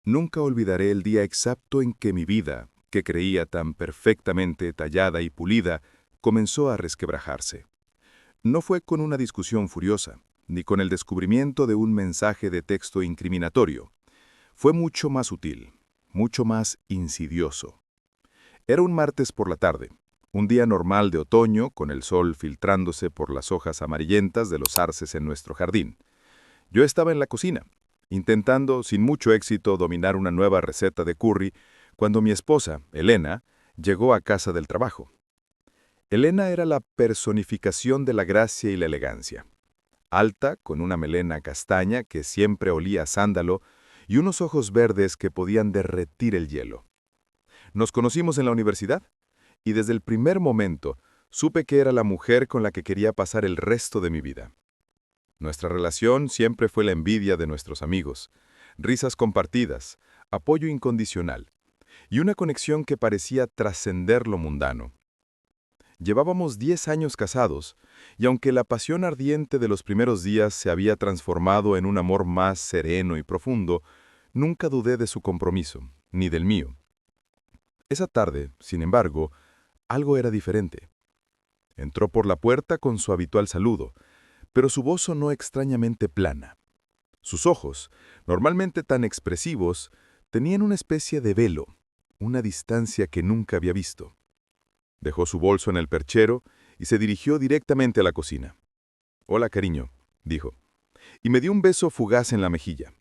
Nunca olvidaré el día exacto en que mi vida, que creía tan perfectamente tallada y pulida, comenzó a resquebrajarse. No fue con una discusión furiosa, ni con el descubrimiento de un mensaje de texto incriminatorio. Fue mucho más sutil, mucho más insidioso. Era un martes por la tarde, un día normal de otoño, con el sol filtrándose por las hojas amarillentas de los arces en nuestro jardín. Yo estaba en la cocina, intentando, sin mucho éxito, dominar una nueva receta de curry, cuando mi esposa, Elena, llegó a casa del trabajo. Elena era la personificación de la gracia y la elegancia. Alta, con una melena castaña que siempre olía a sándalo y unos ojos verdes que podían derretir el hielo. Nos conocimos en la universidad y desde el primer momento supe que era la mujer con la que quería pasar el resto de mi vida. Nuestra relación siempre fue la envidia de nuestros amigos, risas compartidas, apoyo incondicional y una conexión que parecía trascender lo mundano. Llevábamos 10 años casados, y aunque la pasión ardiente de los primeros días se había transformado en un amor más sereno y profundo, nunca dudé de su compromiso, ni del mío. Esa tarde, sin embargo, algo era diferente. Entró por la puerta con su habitual saludo, pero su voz sonó extrañamente plana. Sus ojos, normalmente tan expresivos, tenían una especie de velo, una distancia que nunca había visto. Dejó su bolso en el perchero y se dirigió directamente a la cocina. «Hola, cariño», dijo, y me dio un beso fugaz en la mejilla.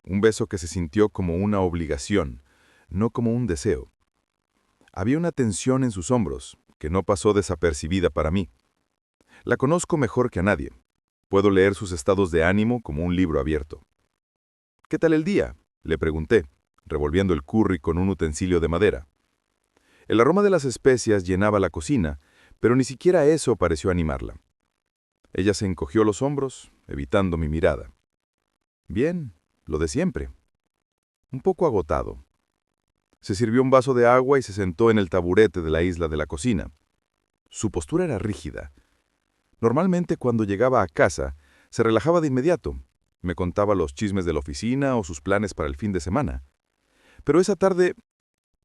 Un beso que se sintió como una obligación, no como un deseo. Había una tensión en sus hombros, que no pasó desapercibida para mí. La conozco mejor que a nadie. Puedo leer sus estados de ánimo como un libro abierto. «¿Qué tal el día?», le pregunté, revolviendo el curry con un utensilio de madera. El aroma de las especias llenaba la cocina, pero ni siquiera eso pareció animarla. Ella se encogió los hombros, evitando mi mirada. «Bien, lo de siempre». Un poco agotado. Se sirvió un vaso de agua y se sentó en el taburete de la isla de la cocina. Su postura era rígida. Normalmente cuando llegaba a casa, se relajaba de inmediato. Me contaba los chismes de la oficina o sus planes para el fin de semana. Pero esa tarde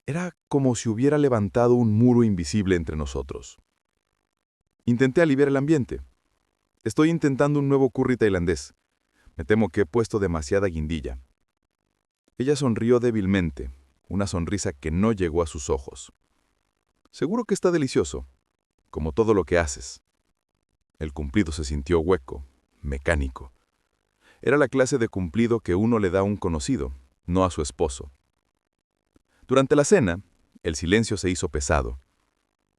era como si hubiera levantado un muro invisible entre nosotros. Intenté aliviar el ambiente. «Estoy intentando un nuevo curry tailandés. Me temo que he puesto demasiada guindilla». Ella sonrió débilmente, una sonrisa que no llegó a sus ojos. «Seguro que está delicioso, como todo lo que haces». El cumplido se sintió hueco, mecánico. Era la clase de cumplido que uno le da a un conocido, no a su esposo. Durante la cena, el silencio se hizo pesado.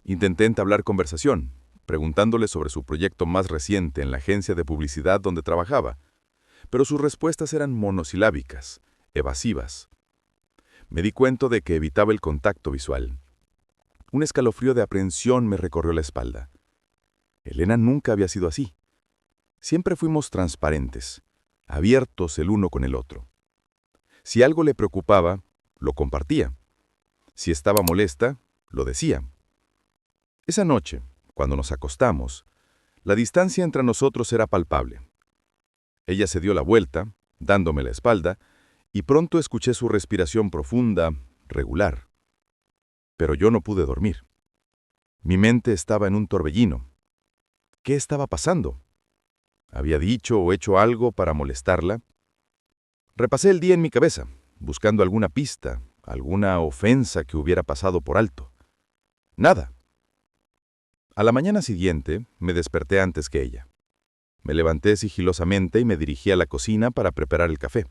Intenté entablar conversación, preguntándole sobre su proyecto más reciente en la agencia de publicidad donde trabajaba, pero sus respuestas eran monosilábicas, evasivas. Me di cuenta de que evitaba el contacto visual. Un escalofrío de aprehensión me recorrió la espalda. Elena nunca había sido así. Siempre fuimos transparentes, abiertos el uno con el otro. Si algo le preocupaba, lo compartía. Si estaba molesta, lo decía. Esa noche, cuando nos acostamos, la distancia entre nosotros era palpable. Ella se dio la vuelta, dándome la espalda, y pronto escuché su respiración profunda, regular. Pero yo no pude dormir. Mi mente estaba en un torbellino. ¿Qué estaba pasando? ¿Había dicho o hecho algo para molestarla? Repasé el día en mi cabeza, buscando alguna pista, alguna ofensa que hubiera pasado por alto. Nada. A la mañana siguiente, me desperté antes que ella. Me levanté sigilosamente y me dirigí a la cocina para preparar el café.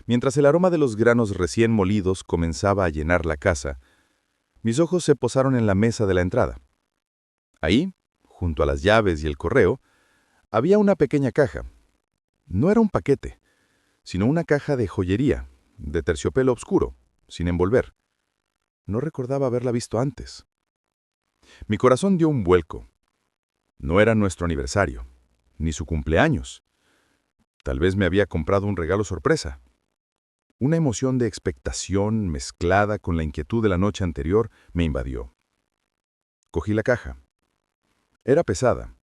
Mientras el aroma de los granos recién molidos comenzaba a llenar la casa, mis ojos se posaron en la mesa de la entrada. Ahí, junto a las llaves y el correo, había una pequeña caja. No era un paquete, sino una caja de joyería, de terciopelo oscuro, sin envolver. No recordaba haberla visto antes. Mi corazón dio un vuelco. No era nuestro aniversario, ni su cumpleaños. Tal vez me había comprado un regalo sorpresa. Una emoción de expectación mezclada con la inquietud de la noche anterior me invadió. Cogí la caja. Era pesada,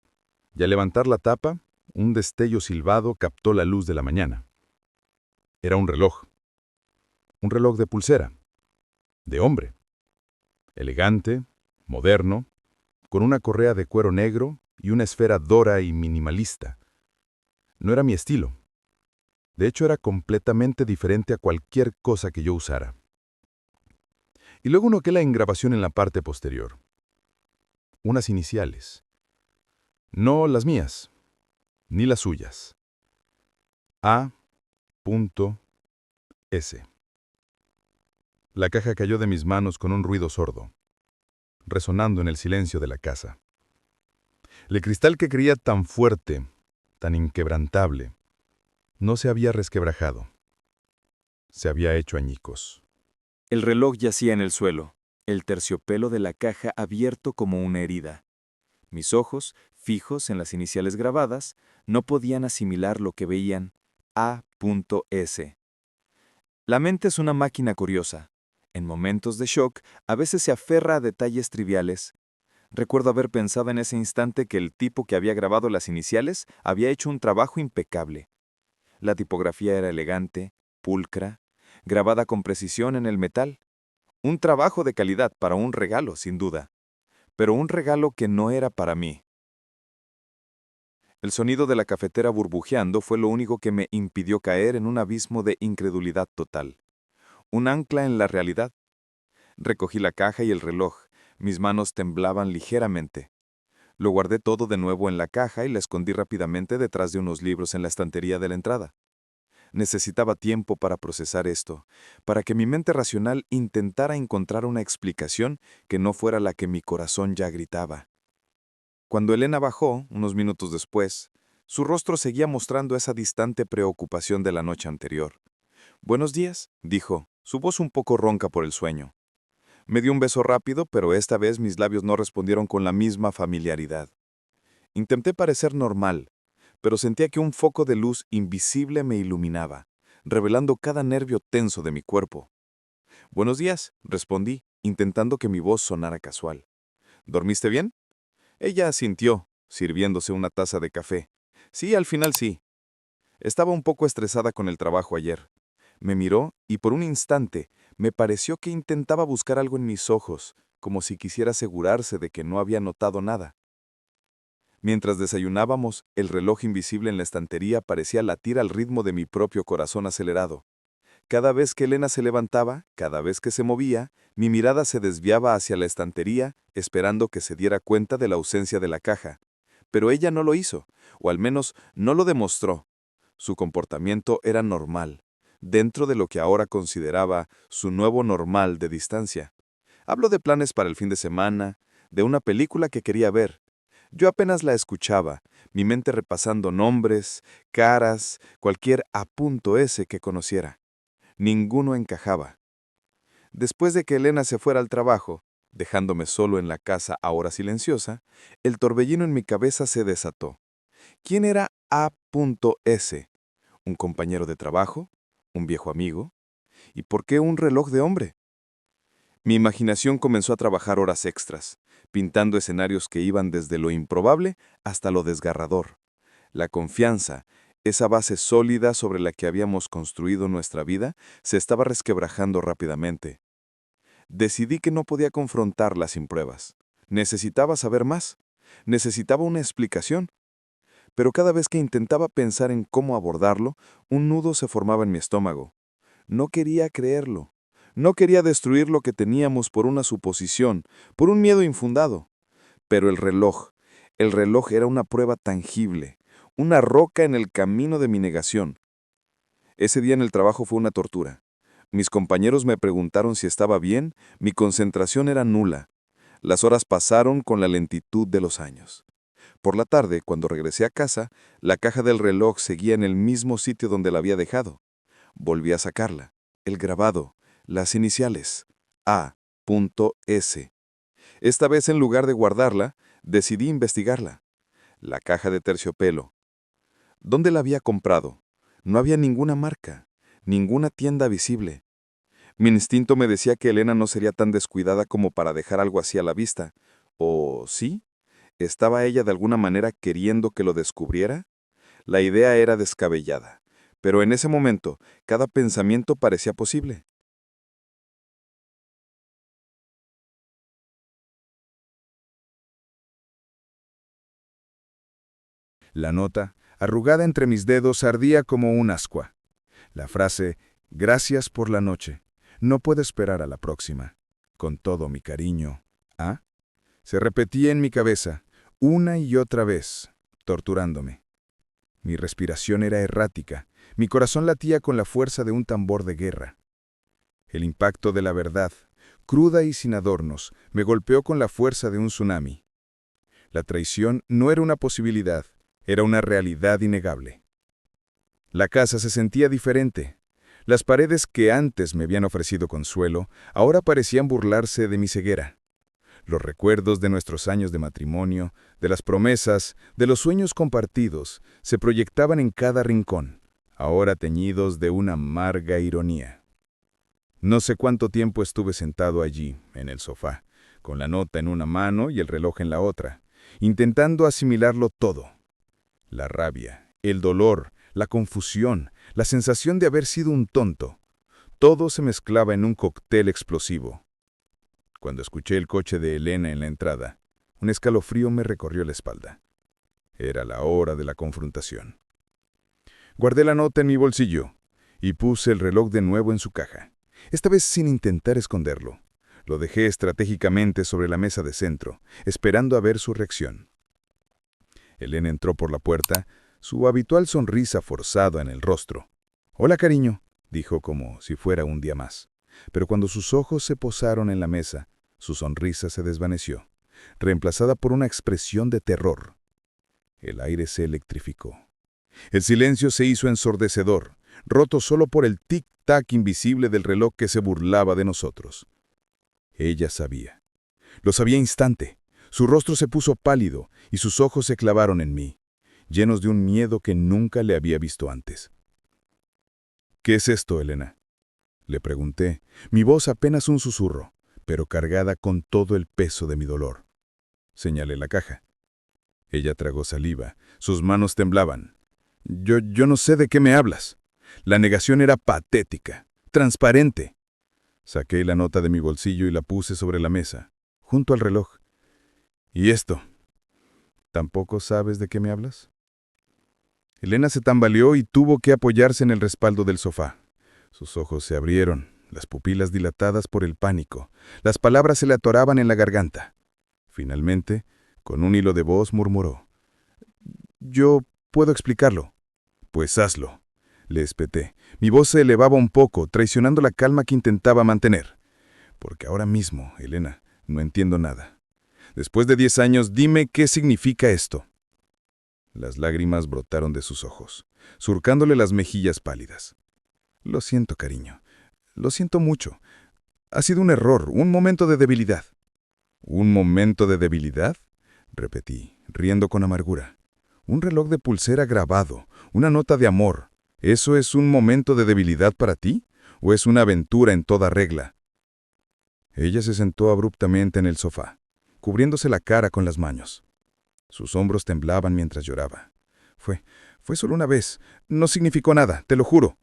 y al levantar la tapa, un destello silbado captó la luz de la mañana. Era un reloj. Un reloj de pulsera, de hombre, elegante, moderno, con una correa de cuero negro y una esfera dora y minimalista. No era mi estilo. De hecho, era completamente diferente a cualquier cosa que yo usara. Y luego noté la engrabación en la parte posterior. Unas iniciales. No las mías, ni las suyas. A.S. La caja cayó de mis manos con un ruido sordo, resonando en el silencio de la casa. El cristal que creía tan fuerte, tan inquebrantable, no se había resquebrajado. Se había hecho añicos. El reloj yacía en el suelo, el terciopelo de la caja abierto como una herida. Mis ojos, fijos en las iniciales grabadas, no podían asimilar lo que veían. A.S. La mente es una máquina curiosa. En momentos de shock, a veces se aferra a detalles triviales. Recuerdo haber pensado en ese instante que el tipo que había grabado las iniciales había hecho un trabajo impecable. La tipografía era elegante, pulcra, grabada con precisión en el metal. Un trabajo de calidad para un regalo, sin duda. Pero un regalo que no era para mí. El sonido de la cafetera burbujeando fue lo único que me impidió caer en un abismo de incredulidad total. Un ancla en la realidad. Recogí la caja y el reloj. Mis manos temblaban ligeramente. Lo guardé todo de nuevo en la caja y la escondí rápidamente detrás de unos libros en la estantería de la entrada. Necesitaba tiempo para procesar esto, para que mi mente racional intentara encontrar una explicación que no fuera la que mi corazón ya gritaba. Cuando Elena bajó, unos minutos después, su rostro seguía mostrando esa distante preocupación de la noche anterior. «Buenos días», dijo, su voz un poco ronca por el sueño. Me dio un beso rápido, pero esta vez mis labios no respondieron con la misma familiaridad. Intenté parecer normal, pero sentía que un foco de luz invisible me iluminaba, revelando cada nervio tenso de mi cuerpo. «Buenos días», respondí, intentando que mi voz sonara casual. «¿Dormiste bien?» Ella asintió, sirviéndose una taza de café. «Sí, al final sí». Estaba un poco estresada con el trabajo ayer. Me miró y por un instante me pareció que intentaba buscar algo en mis ojos, como si quisiera asegurarse de que no había notado nada. Mientras desayunábamos, el reloj invisible en la estantería parecía latir al ritmo de mi propio corazón acelerado. Cada vez que Elena se levantaba, cada vez que se movía, mi mirada se desviaba hacia la estantería, esperando que se diera cuenta de la ausencia de la caja. Pero ella no lo hizo, o al menos no lo demostró. Su comportamiento era normal, dentro de lo que ahora consideraba su nuevo normal de distancia. Hablo de planes para el fin de semana, de una película que quería ver. Yo apenas la escuchaba, mi mente repasando nombres, caras, cualquier A.S. que conociera. Ninguno encajaba. Después de que Elena se fuera al trabajo, dejándome solo en la casa ahora silenciosa, el torbellino en mi cabeza se desató. ¿Quién era A.S.? ¿Un compañero de trabajo? ¿Un viejo amigo? ¿Y por qué un reloj de hombre? Mi imaginación comenzó a trabajar horas extras, pintando escenarios que iban desde lo improbable hasta lo desgarrador. La confianza, esa base sólida sobre la que habíamos construido nuestra vida, se estaba resquebrajando rápidamente. Decidí que no podía confrontarla sin pruebas. Necesitaba saber más. Necesitaba una explicación. Pero cada vez que intentaba pensar en cómo abordarlo, un nudo se formaba en mi estómago. No quería creerlo. No quería destruir lo que teníamos por una suposición, por un miedo infundado. Pero el reloj era una prueba tangible, una roca en el camino de mi negación. Ese día en el trabajo fue una tortura. Mis compañeros me preguntaron si estaba bien, mi concentración era nula. Las horas pasaron con la lentitud de los años. Por la tarde, cuando regresé a casa, la caja del reloj seguía en el mismo sitio donde la había dejado. Volví a sacarla. El grabado, las iniciales, A.S. Esta vez, en lugar de guardarla, decidí investigarla. La caja de terciopelo. ¿Dónde la había comprado? No había ninguna marca, ninguna tienda visible. Mi instinto me decía que Elena no sería tan descuidada como para dejar algo así a la vista. ¿O sí? ¿Estaba ella de alguna manera queriendo que lo descubriera? La idea era descabellada, pero en ese momento cada pensamiento parecía posible. La nota, arrugada entre mis dedos, ardía como un ascua. La frase, «Gracias por la noche. No puedo esperar a la próxima. Con todo mi cariño. ¿Ah?» Se repetía en mi cabeza, una y otra vez, torturándome. Mi respiración era errática, mi corazón latía con la fuerza de un tambor de guerra. El impacto de la verdad, cruda y sin adornos, me golpeó con la fuerza de un tsunami. La traición no era una posibilidad, era una realidad innegable. La casa se sentía diferente. Las paredes que antes me habían ofrecido consuelo, ahora parecían burlarse de mi ceguera. Los recuerdos de nuestros años de matrimonio, de las promesas, de los sueños compartidos, se proyectaban en cada rincón, ahora teñidos de una amarga ironía. No sé cuánto tiempo estuve sentado allí, en el sofá, con la nota en una mano y el reloj en la otra, intentando asimilarlo todo. La rabia, el dolor, la confusión, la sensación de haber sido un tonto. Todo se mezclaba en un cóctel explosivo. Cuando escuché el coche de Elena en la entrada, un escalofrío me recorrió la espalda. Era la hora de la confrontación. Guardé la nota en mi bolsillo y puse el reloj de nuevo en su caja, esta vez sin intentar esconderlo. Lo dejé estratégicamente sobre la mesa de centro, esperando a ver su reacción. Elena entró por la puerta, su habitual sonrisa forzada en el rostro. «Hola, cariño», dijo como si fuera un día más. Pero cuando sus ojos se posaron en la mesa, su sonrisa se desvaneció, reemplazada por una expresión de terror. El aire se electrificó. El silencio se hizo ensordecedor, roto solo por el tic-tac invisible del reloj que se burlaba de nosotros. Ella sabía. Lo sabía instante. Su rostro se puso pálido y sus ojos se clavaron en mí, llenos de un miedo que nunca le había visto antes. «¿Qué es esto, Elena?», le pregunté, mi voz apenas un susurro, pero cargada con todo el peso de mi dolor. Señalé la caja. Ella tragó saliva, sus manos temblaban. Yo no sé de qué me hablas. La negación era patética, transparente. Saqué la nota de mi bolsillo y la puse sobre la mesa, junto al reloj. «¿Y esto? ¿Tampoco sabes de qué me hablas?». Elena se tambaleó y tuvo que apoyarse en el respaldo del sofá. Sus ojos se abrieron, las pupilas dilatadas por el pánico. Las palabras se le atoraban en la garganta. Finalmente, con un hilo de voz murmuró: «Yo puedo explicarlo». «Pues hazlo», le espeté. Mi voz se elevaba un poco, traicionando la calma que intentaba mantener. «Porque ahora mismo, Elena, no entiendo nada. Después de 10 años, dime qué significa esto». Las lágrimas brotaron de sus ojos, surcándole las mejillas pálidas. «Lo siento, cariño. Lo siento mucho. Ha sido un error, un momento de debilidad». «¿Un momento de debilidad?», repetí, riendo con amargura. «Un reloj de pulsera grabado, una nota de amor. ¿Eso es un momento de debilidad para ti? ¿O es una aventura en toda regla?». Ella se sentó abruptamente en el sofá, cubriéndose la cara con las manos. Sus hombros temblaban mientras lloraba. Fue solo una vez. No significó nada, te lo juro».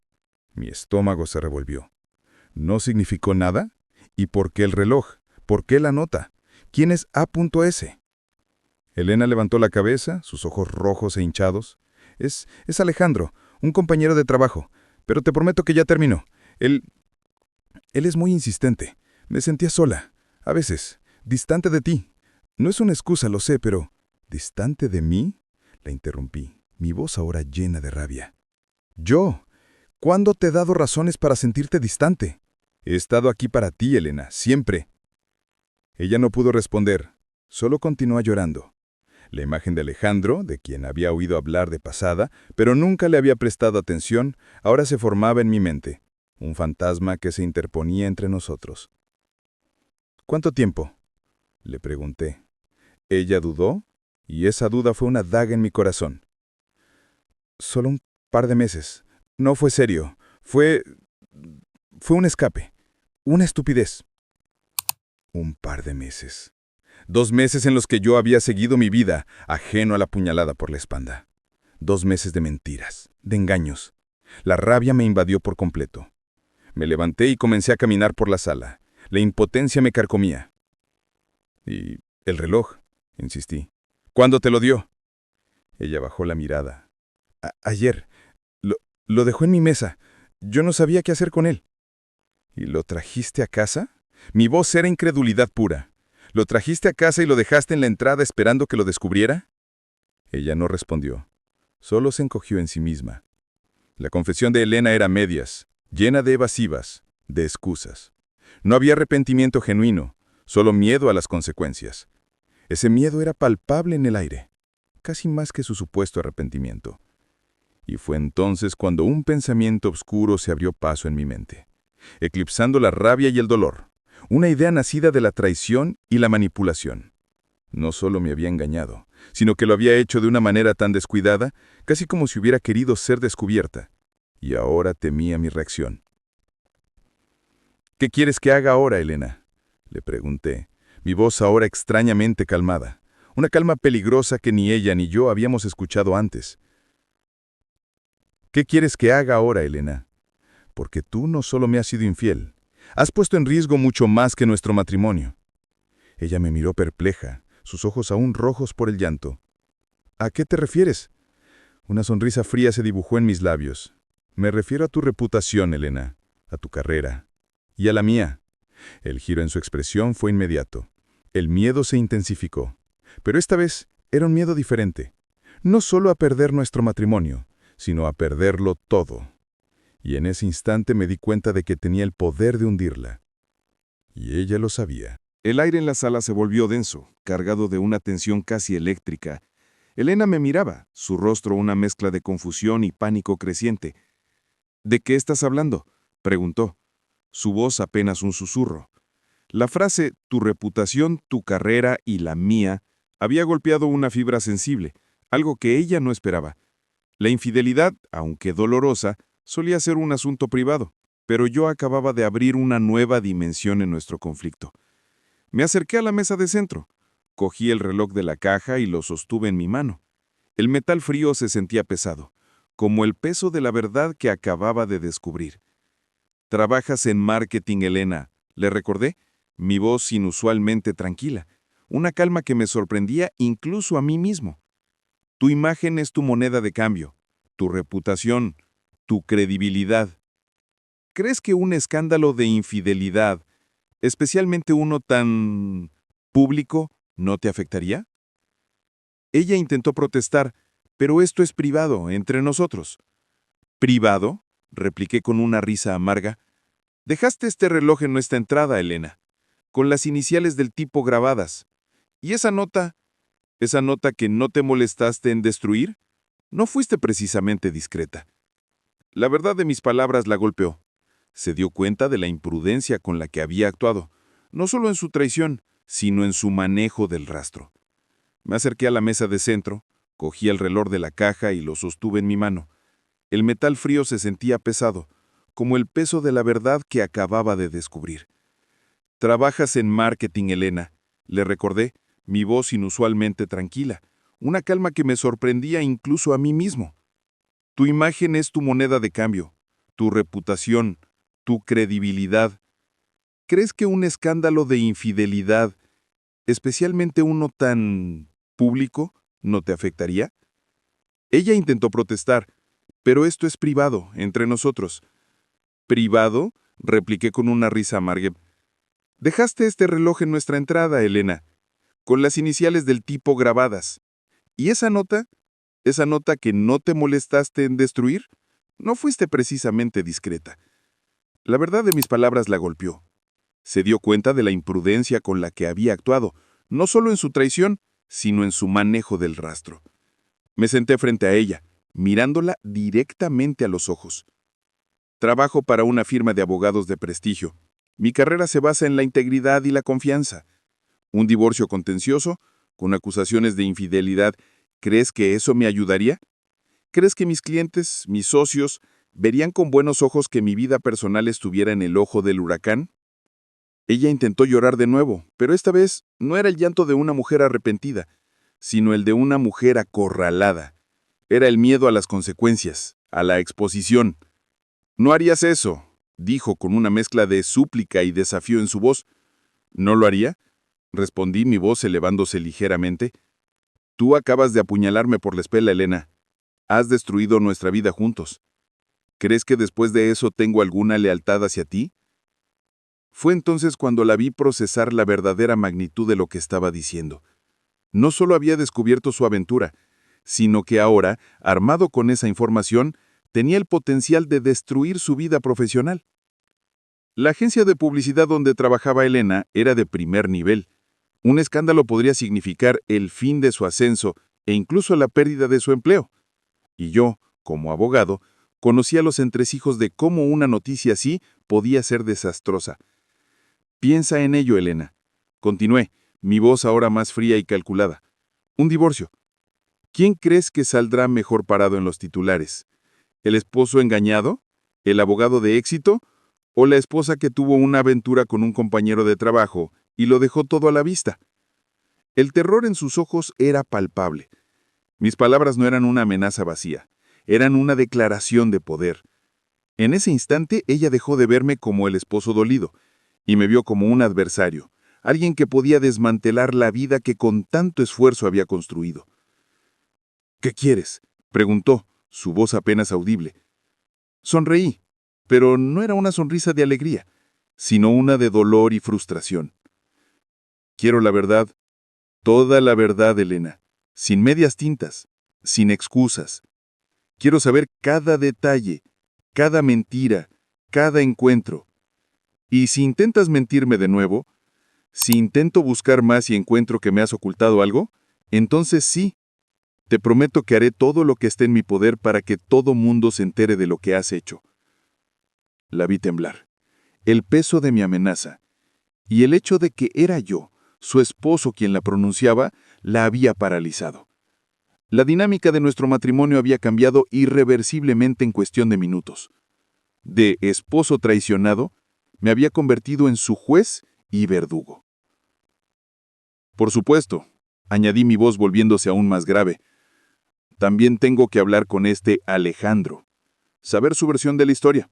Mi estómago se revolvió. ¿No significó nada? ¿Y por qué el reloj? ¿Por qué la nota? ¿Quién es A.S.? Elena levantó la cabeza, sus ojos rojos e hinchados. Es Alejandro, un compañero de trabajo, pero te prometo que ya terminó. Él es muy insistente. Me sentía sola, a veces, distante de ti. No es una excusa, lo sé, pero ¿distante de mí?», la interrumpí, mi voz ahora llena de rabia. «¿Yo? ¿Cuándo te he dado razones para sentirte distante? He estado aquí para ti, Elena, siempre». Ella no pudo responder, solo continuó llorando. La imagen de Alejandro, de quien había oído hablar de pasada, pero nunca le había prestado atención, ahora se formaba en mi mente, un fantasma que se interponía entre nosotros. «¿Cuánto tiempo?», le pregunté. Ella dudó, y esa duda fue una daga en mi corazón. «Solo un par de meses. No fue serio. Fue un escape. Una estupidez». Un par de meses. 2 meses en los que yo había seguido mi vida, ajeno a la puñalada por la espalda. 2 meses de mentiras, de engaños. La rabia me invadió por completo. Me levanté y comencé a caminar por la sala. La impotencia me carcomía. «¿Y el reloj?», insistí. «¿Cuándo te lo dio?». Ella bajó la mirada. Ayer. Lo dejó en mi mesa. Yo no sabía qué hacer con él. ¿Y lo trajiste a casa? Mi voz era incredulidad pura. ¿Lo trajiste a casa y lo dejaste en la entrada esperando que lo descubriera? Ella no respondió. Solo se encogió en sí misma. La confesión de Elena era a medias, llena de evasivas, de excusas. No había arrepentimiento genuino, solo miedo a las consecuencias. Ese miedo era palpable en el aire, casi más que su supuesto arrepentimiento. Y fue entonces cuando un pensamiento oscuro se abrió paso en mi mente, eclipsando la rabia y el dolor, una idea nacida de la traición y la manipulación. No solo me había engañado, sino que lo había hecho de una manera tan descuidada, casi como si hubiera querido ser descubierta. Y ahora temía mi reacción. ¿Qué quieres que haga ahora, Elena?, le pregunté, mi voz ahora extrañamente calmada, una calma peligrosa que ni ella ni yo habíamos escuchado antes. ¿Qué quieres que haga ahora, Elena? Porque tú no solo me has sido infiel, has puesto en riesgo mucho más que nuestro matrimonio. Ella me miró perpleja, sus ojos aún rojos por el llanto. ¿A qué te refieres? Una sonrisa fría se dibujó en mis labios. Me refiero a tu reputación, Elena, a tu carrera y a la mía. El giro en su expresión fue inmediato. El miedo se intensificó. Pero esta vez era un miedo diferente. No solo a perder nuestro matrimonio, sino a perderlo todo. Y en ese instante me di cuenta de que tenía el poder de hundirla. Y ella lo sabía. El aire en la sala se volvió denso, cargado de una tensión casi eléctrica. Elena me miraba, su rostro una mezcla de confusión y pánico creciente. ¿De qué estás hablando?, preguntó. Su voz apenas un susurro. La frase «tu reputación, tu carrera y la mía» había golpeado una fibra sensible, algo que ella no esperaba. La infidelidad, aunque dolorosa, solía ser un asunto privado, pero yo acababa de abrir una nueva dimensión en nuestro conflicto. Me acerqué a la mesa de centro, cogí el reloj de la caja y lo sostuve en mi mano. El metal frío se sentía pesado, como el peso de la verdad que acababa de descubrir. «Trabajas en marketing, Elena», le recordé, mi voz inusualmente tranquila, una calma que me sorprendía incluso a mí mismo. Tu imagen es tu moneda de cambio, tu reputación, tu credibilidad. ¿Crees que un escándalo de infidelidad, especialmente uno tan público, no te afectaría? Ella intentó protestar, pero esto es privado, entre nosotros. ¿Privado?, repliqué con una risa amarga. Dejaste este reloj en nuestra entrada, Elena, con las iniciales del tipo grabadas. ¿Y esa nota que no te molestaste en destruir? No fuiste precisamente discreta. La verdad de mis palabras la golpeó. Se dio cuenta de la imprudencia con la que había actuado, no solo en su traición, sino en su manejo del rastro. Me acerqué a la mesa de centro, cogí el reloj de la caja y lo sostuve en mi mano. El metal frío se sentía pesado, como el peso de la verdad que acababa de descubrir. «Trabajas en marketing, Elena», le recordé, mi voz inusualmente tranquila, una calma que me sorprendía incluso a mí mismo. Tu imagen es tu moneda de cambio, tu reputación, tu credibilidad. ¿Crees que un escándalo de infidelidad, especialmente uno tan público, no te afectaría? Ella intentó protestar, pero esto es privado, entre nosotros. ¿Privado?, repliqué con una risa amarga. Dejaste este reloj en nuestra entrada, Elena, con las iniciales del tipo grabadas. ¿Y esa nota que no te molestaste en destruir? No fuiste precisamente discreta. La verdad de mis palabras la golpeó. Se dio cuenta de la imprudencia con la que había actuado, no solo en su traición, sino en su manejo del rastro. Me senté frente a ella, mirándola directamente a los ojos. Trabajo para una firma de abogados de prestigio. Mi carrera se basa en la integridad y la confianza. Un divorcio contencioso, con acusaciones de infidelidad, ¿crees que eso me ayudaría? ¿Crees que mis clientes, mis socios, verían con buenos ojos que mi vida personal estuviera en el ojo del huracán? Ella intentó llorar de nuevo, pero esta vez no era el llanto de una mujer arrepentida, sino el de una mujer acorralada. Era el miedo a las consecuencias, a la exposición. «No harías eso», dijo con una mezcla de súplica y desafío en su voz. «¿No lo haría?», respondí, mi voz elevándose ligeramente. Tú acabas de apuñalarme por la espalda, Elena. Has destruido nuestra vida juntos. ¿Crees que después de eso tengo alguna lealtad hacia ti? Fue entonces cuando la vi procesar la verdadera magnitud de lo que estaba diciendo. No solo había descubierto su aventura, sino que ahora, armado con esa información, tenía el potencial de destruir su vida profesional. La agencia de publicidad donde trabajaba Elena era de primer nivel. Un escándalo podría significar el fin de su ascenso e incluso la pérdida de su empleo. Y yo, como abogado, conocía los entresijos de cómo una noticia así podía ser desastrosa. Piensa en ello, Elena. Continué, mi voz ahora más fría y calculada. Un divorcio. ¿Quién crees que saldrá mejor parado en los titulares? ¿El esposo engañado? ¿El abogado de éxito? ¿O la esposa que tuvo una aventura con un compañero de trabajo y lo dejó todo a la vista? El terror en sus ojos era palpable. Mis palabras no eran una amenaza vacía, eran una declaración de poder. En ese instante ella dejó de verme como el esposo dolido, y me vio como un adversario, alguien que podía desmantelar la vida que con tanto esfuerzo había construido. ¿Qué quieres?, preguntó, su voz apenas audible. Sonreí, pero no era una sonrisa de alegría, sino una de dolor y frustración. Quiero la verdad, toda la verdad, Elena, sin medias tintas, sin excusas. Quiero saber cada detalle, cada mentira, cada encuentro. Y si intentas mentirme de nuevo, si intento buscar más y encuentro que me has ocultado algo, entonces sí, te prometo que haré todo lo que esté en mi poder para que todo mundo se entere de lo que has hecho. La vi temblar. El peso de mi amenaza y el hecho de que era yo, su esposo, quien la pronunciaba, la había paralizado. La dinámica de nuestro matrimonio había cambiado irreversiblemente en cuestión de minutos. De esposo traicionado, me había convertido en su juez y verdugo. Por supuesto, añadí mi voz volviéndose aún más grave, también tengo que hablar con este Alejandro, saber su versión de la historia.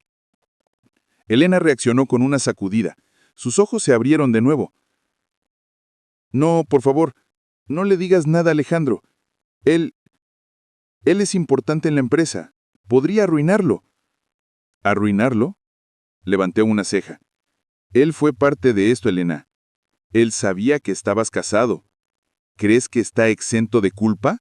Elena reaccionó con una sacudida. Sus ojos se abrieron de nuevo. No, por favor, no le digas nada a Alejandro. Él es importante en la empresa. Podría arruinarlo. ¿Arruinarlo? Levanté una ceja. Él fue parte de esto, Elena. Él sabía que estabas casado. ¿Crees que está exento de culpa?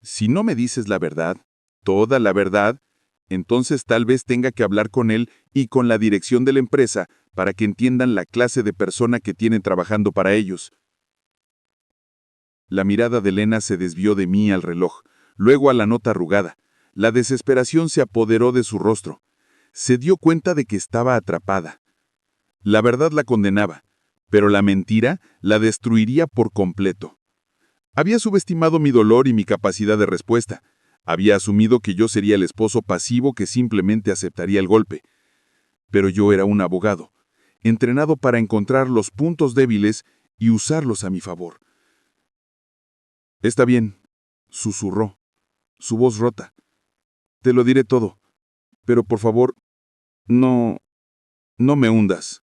Si no me dices la verdad, toda la verdad, entonces tal vez tenga que hablar con él y con la dirección de la empresa para que entiendan la clase de persona que tienen trabajando para ellos. La mirada de Elena se desvió de mí al reloj, luego a la nota arrugada. La desesperación se apoderó de su rostro. Se dio cuenta de que estaba atrapada. La verdad la condenaba, pero la mentira la destruiría por completo. Había subestimado mi dolor y mi capacidad de respuesta. Había asumido que yo sería el esposo pasivo que simplemente aceptaría el golpe. Pero yo era un abogado, entrenado para encontrar los puntos débiles y usarlos a mi favor. Está bien, susurró, su voz rota. Te lo diré todo, pero por favor, no me hundas.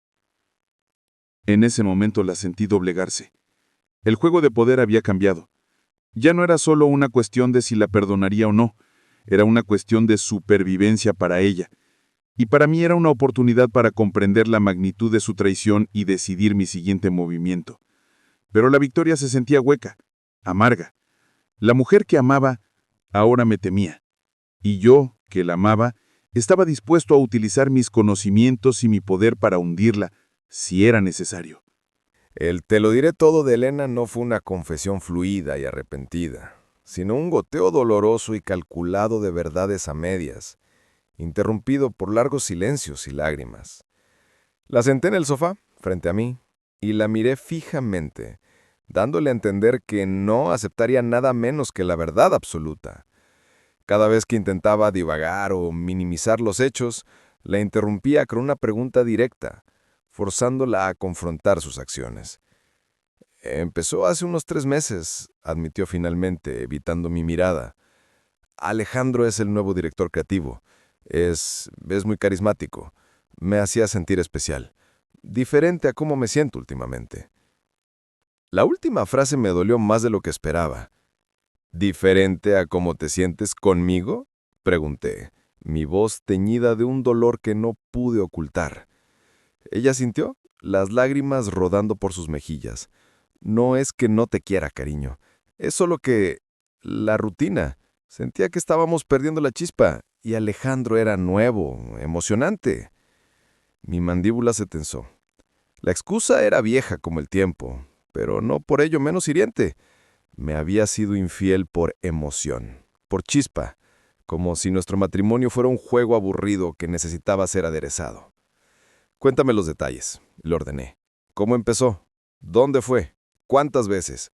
En ese momento la sentí doblegarse. El juego de poder había cambiado. Ya no era solo una cuestión de si la perdonaría o no, era una cuestión de supervivencia para ella. Y para mí era una oportunidad para comprender la magnitud de su traición y decidir mi siguiente movimiento. Pero la victoria se sentía hueca, amarga. La mujer que amaba ahora me temía. Y yo, que la amaba, estaba dispuesto a utilizar mis conocimientos y mi poder para hundirla, si era necesario. El te lo diré todo de Elena no fue una confesión fluida y arrepentida, sino un goteo doloroso y calculado de verdades a medias, interrumpido por largos silencios y lágrimas. La senté en el sofá, frente a mí, y la miré fijamente, dándole a entender que no aceptaría nada menos que la verdad absoluta. Cada vez que intentaba divagar o minimizar los hechos, la interrumpía con una pregunta directa, forzándola a confrontar sus acciones. Empezó hace unos 3 meses, admitió finalmente, evitando mi mirada. Alejandro es el nuevo director creativo. Es muy carismático. Me hacía sentir especial. Diferente a cómo me siento últimamente. La última frase me dolió más de lo que esperaba. ¿Diferente a cómo te sientes conmigo?, pregunté, mi voz teñida de un dolor que no pude ocultar. Ella sintió, las lágrimas rodando por sus mejillas. No es que no te quiera, cariño. Es solo que... la rutina. Sentía que estábamos perdiendo la chispa, y Alejandro era nuevo, emocionante. Mi mandíbula se tensó. La excusa era vieja como el tiempo, pero no por ello menos hiriente. Me había sido infiel por emoción, por chispa, como si nuestro matrimonio fuera un juego aburrido que necesitaba ser aderezado. Cuéntame los detalles, le ordené. ¿Cómo empezó? ¿Dónde fue? ¿Cuántas veces?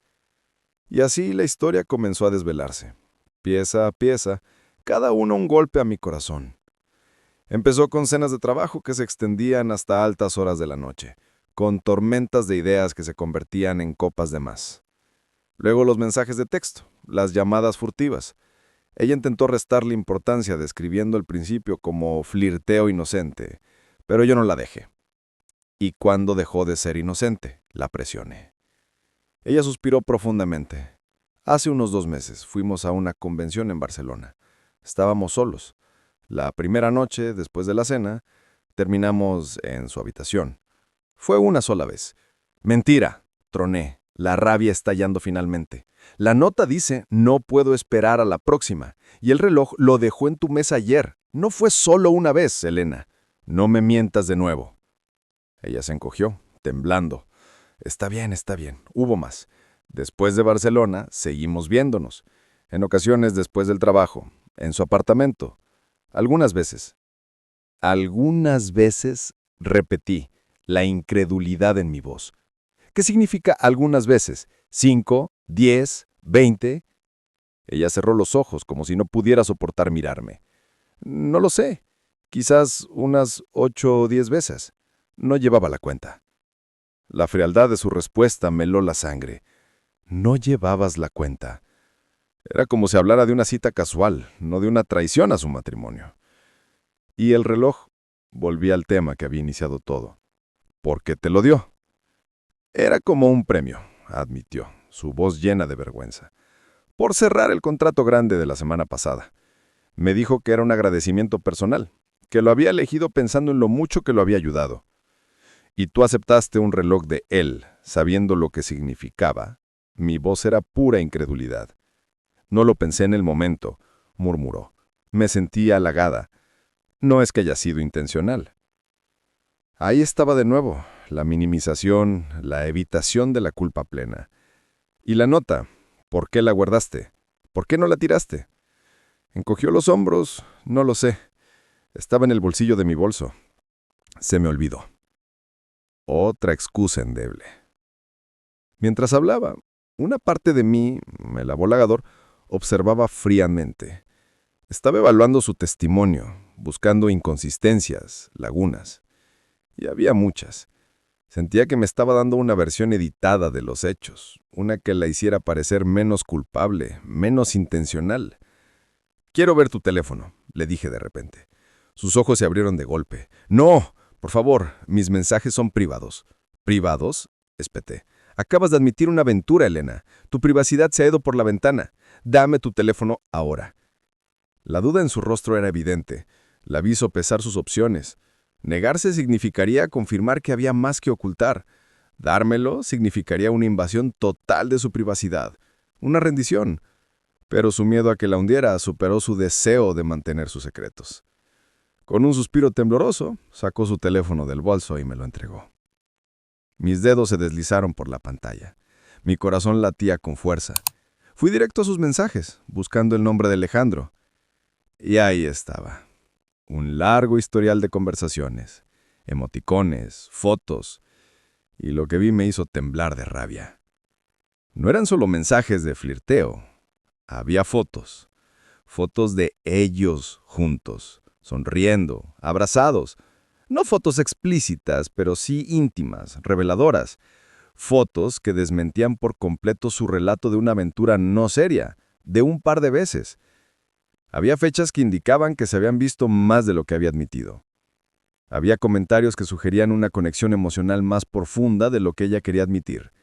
Y así la historia comenzó a desvelarse. Pieza a pieza, cada uno un golpe a mi corazón. Empezó con cenas de trabajo que se extendían hasta altas horas de la noche, con tormentas de ideas que se convertían en copas de más. Luego los mensajes de texto, las llamadas furtivas. Ella intentó restarle importancia describiendo el principio como flirteo inocente, pero yo no la dejé. Y cuando dejó de ser inocente, la presioné. Ella suspiró profundamente. Hace unos 2 meses fuimos a una convención en Barcelona. Estábamos solos. La primera noche, después de la cena, terminamos en su habitación. Fue una sola vez. Mentira, troné, la rabia estallando finalmente. La nota dice, no puedo esperar a la próxima, y el reloj lo dejó en tu mesa ayer. No fue solo una vez, Elena. No me mientas de nuevo. Ella se encogió, temblando. Está bien, hubo más. Después de Barcelona, seguimos viéndonos. En ocasiones después del trabajo, en su apartamento. Algunas veces, repetí, la incredulidad en mi voz. ¿Qué significa algunas veces? ¿5, 10, 20? Ella cerró los ojos como si no pudiera soportar mirarme. No lo sé. Quizás unas 8 o 10 veces. No llevaba la cuenta. La frialdad de su respuesta me heló la sangre. No llevabas la cuenta. Era como si hablara de una cita casual, no de una traición a su matrimonio. Y el reloj, volví al tema que había iniciado todo. ¿Por qué te lo dio? Era como un premio, admitió, su voz llena de vergüenza. Por cerrar el contrato grande de la semana pasada. Me dijo que era un agradecimiento personal, que lo había elegido pensando en lo mucho que lo había ayudado. Y tú aceptaste un reloj de él, sabiendo lo que significaba. Mi voz era pura incredulidad. No lo pensé en el momento, murmuró. Me sentí halagada. No es que haya sido intencional. Ahí estaba de nuevo, la minimización, la evitación de la culpa plena. Y la nota, ¿por qué la guardaste? ¿Por qué no la tiraste? Encogió los hombros, no lo sé. Estaba en el bolsillo de mi bolso. Se me olvidó. Otra excusa endeble. Mientras hablaba, una parte de mí, el abolagador, observaba fríamente. Estaba evaluando su testimonio, buscando inconsistencias, lagunas. Y había muchas. Sentía que me estaba dando una versión editada de los hechos, una que la hiciera parecer menos culpable, menos intencional. «Quiero ver tu teléfono», le dije de repente. Sus ojos se abrieron de golpe. «No, por favor, mis mensajes son privados». «¿Privados?», espeté. «Acabas de admitir una aventura, Elena. Tu privacidad se ha ido por la ventana. Dame tu teléfono ahora». La duda en su rostro era evidente. La vi sopesar sus opciones. Negarse significaría confirmar que había más que ocultar. Dármelo significaría una invasión total de su privacidad, una rendición. Pero su miedo a que la hundiera superó su deseo de mantener sus secretos. Con un suspiro tembloroso, sacó su teléfono del bolso y me lo entregó. Mis dedos se deslizaron por la pantalla. Mi corazón latía con fuerza. Fui directo a sus mensajes, buscando el nombre de Alejandro. Y ahí estaba. Un largo historial de conversaciones, emoticones, fotos, y lo que vi me hizo temblar de rabia. No eran solo mensajes de flirteo, había fotos. Fotos de ellos juntos, sonriendo, abrazados. No fotos explícitas, pero sí íntimas, reveladoras. Fotos que desmentían por completo su relato de una aventura no seria, de un par de veces. Había fechas que indicaban que se habían visto más de lo que había admitido. Había comentarios que sugerían una conexión emocional más profunda de lo que ella quería admitir.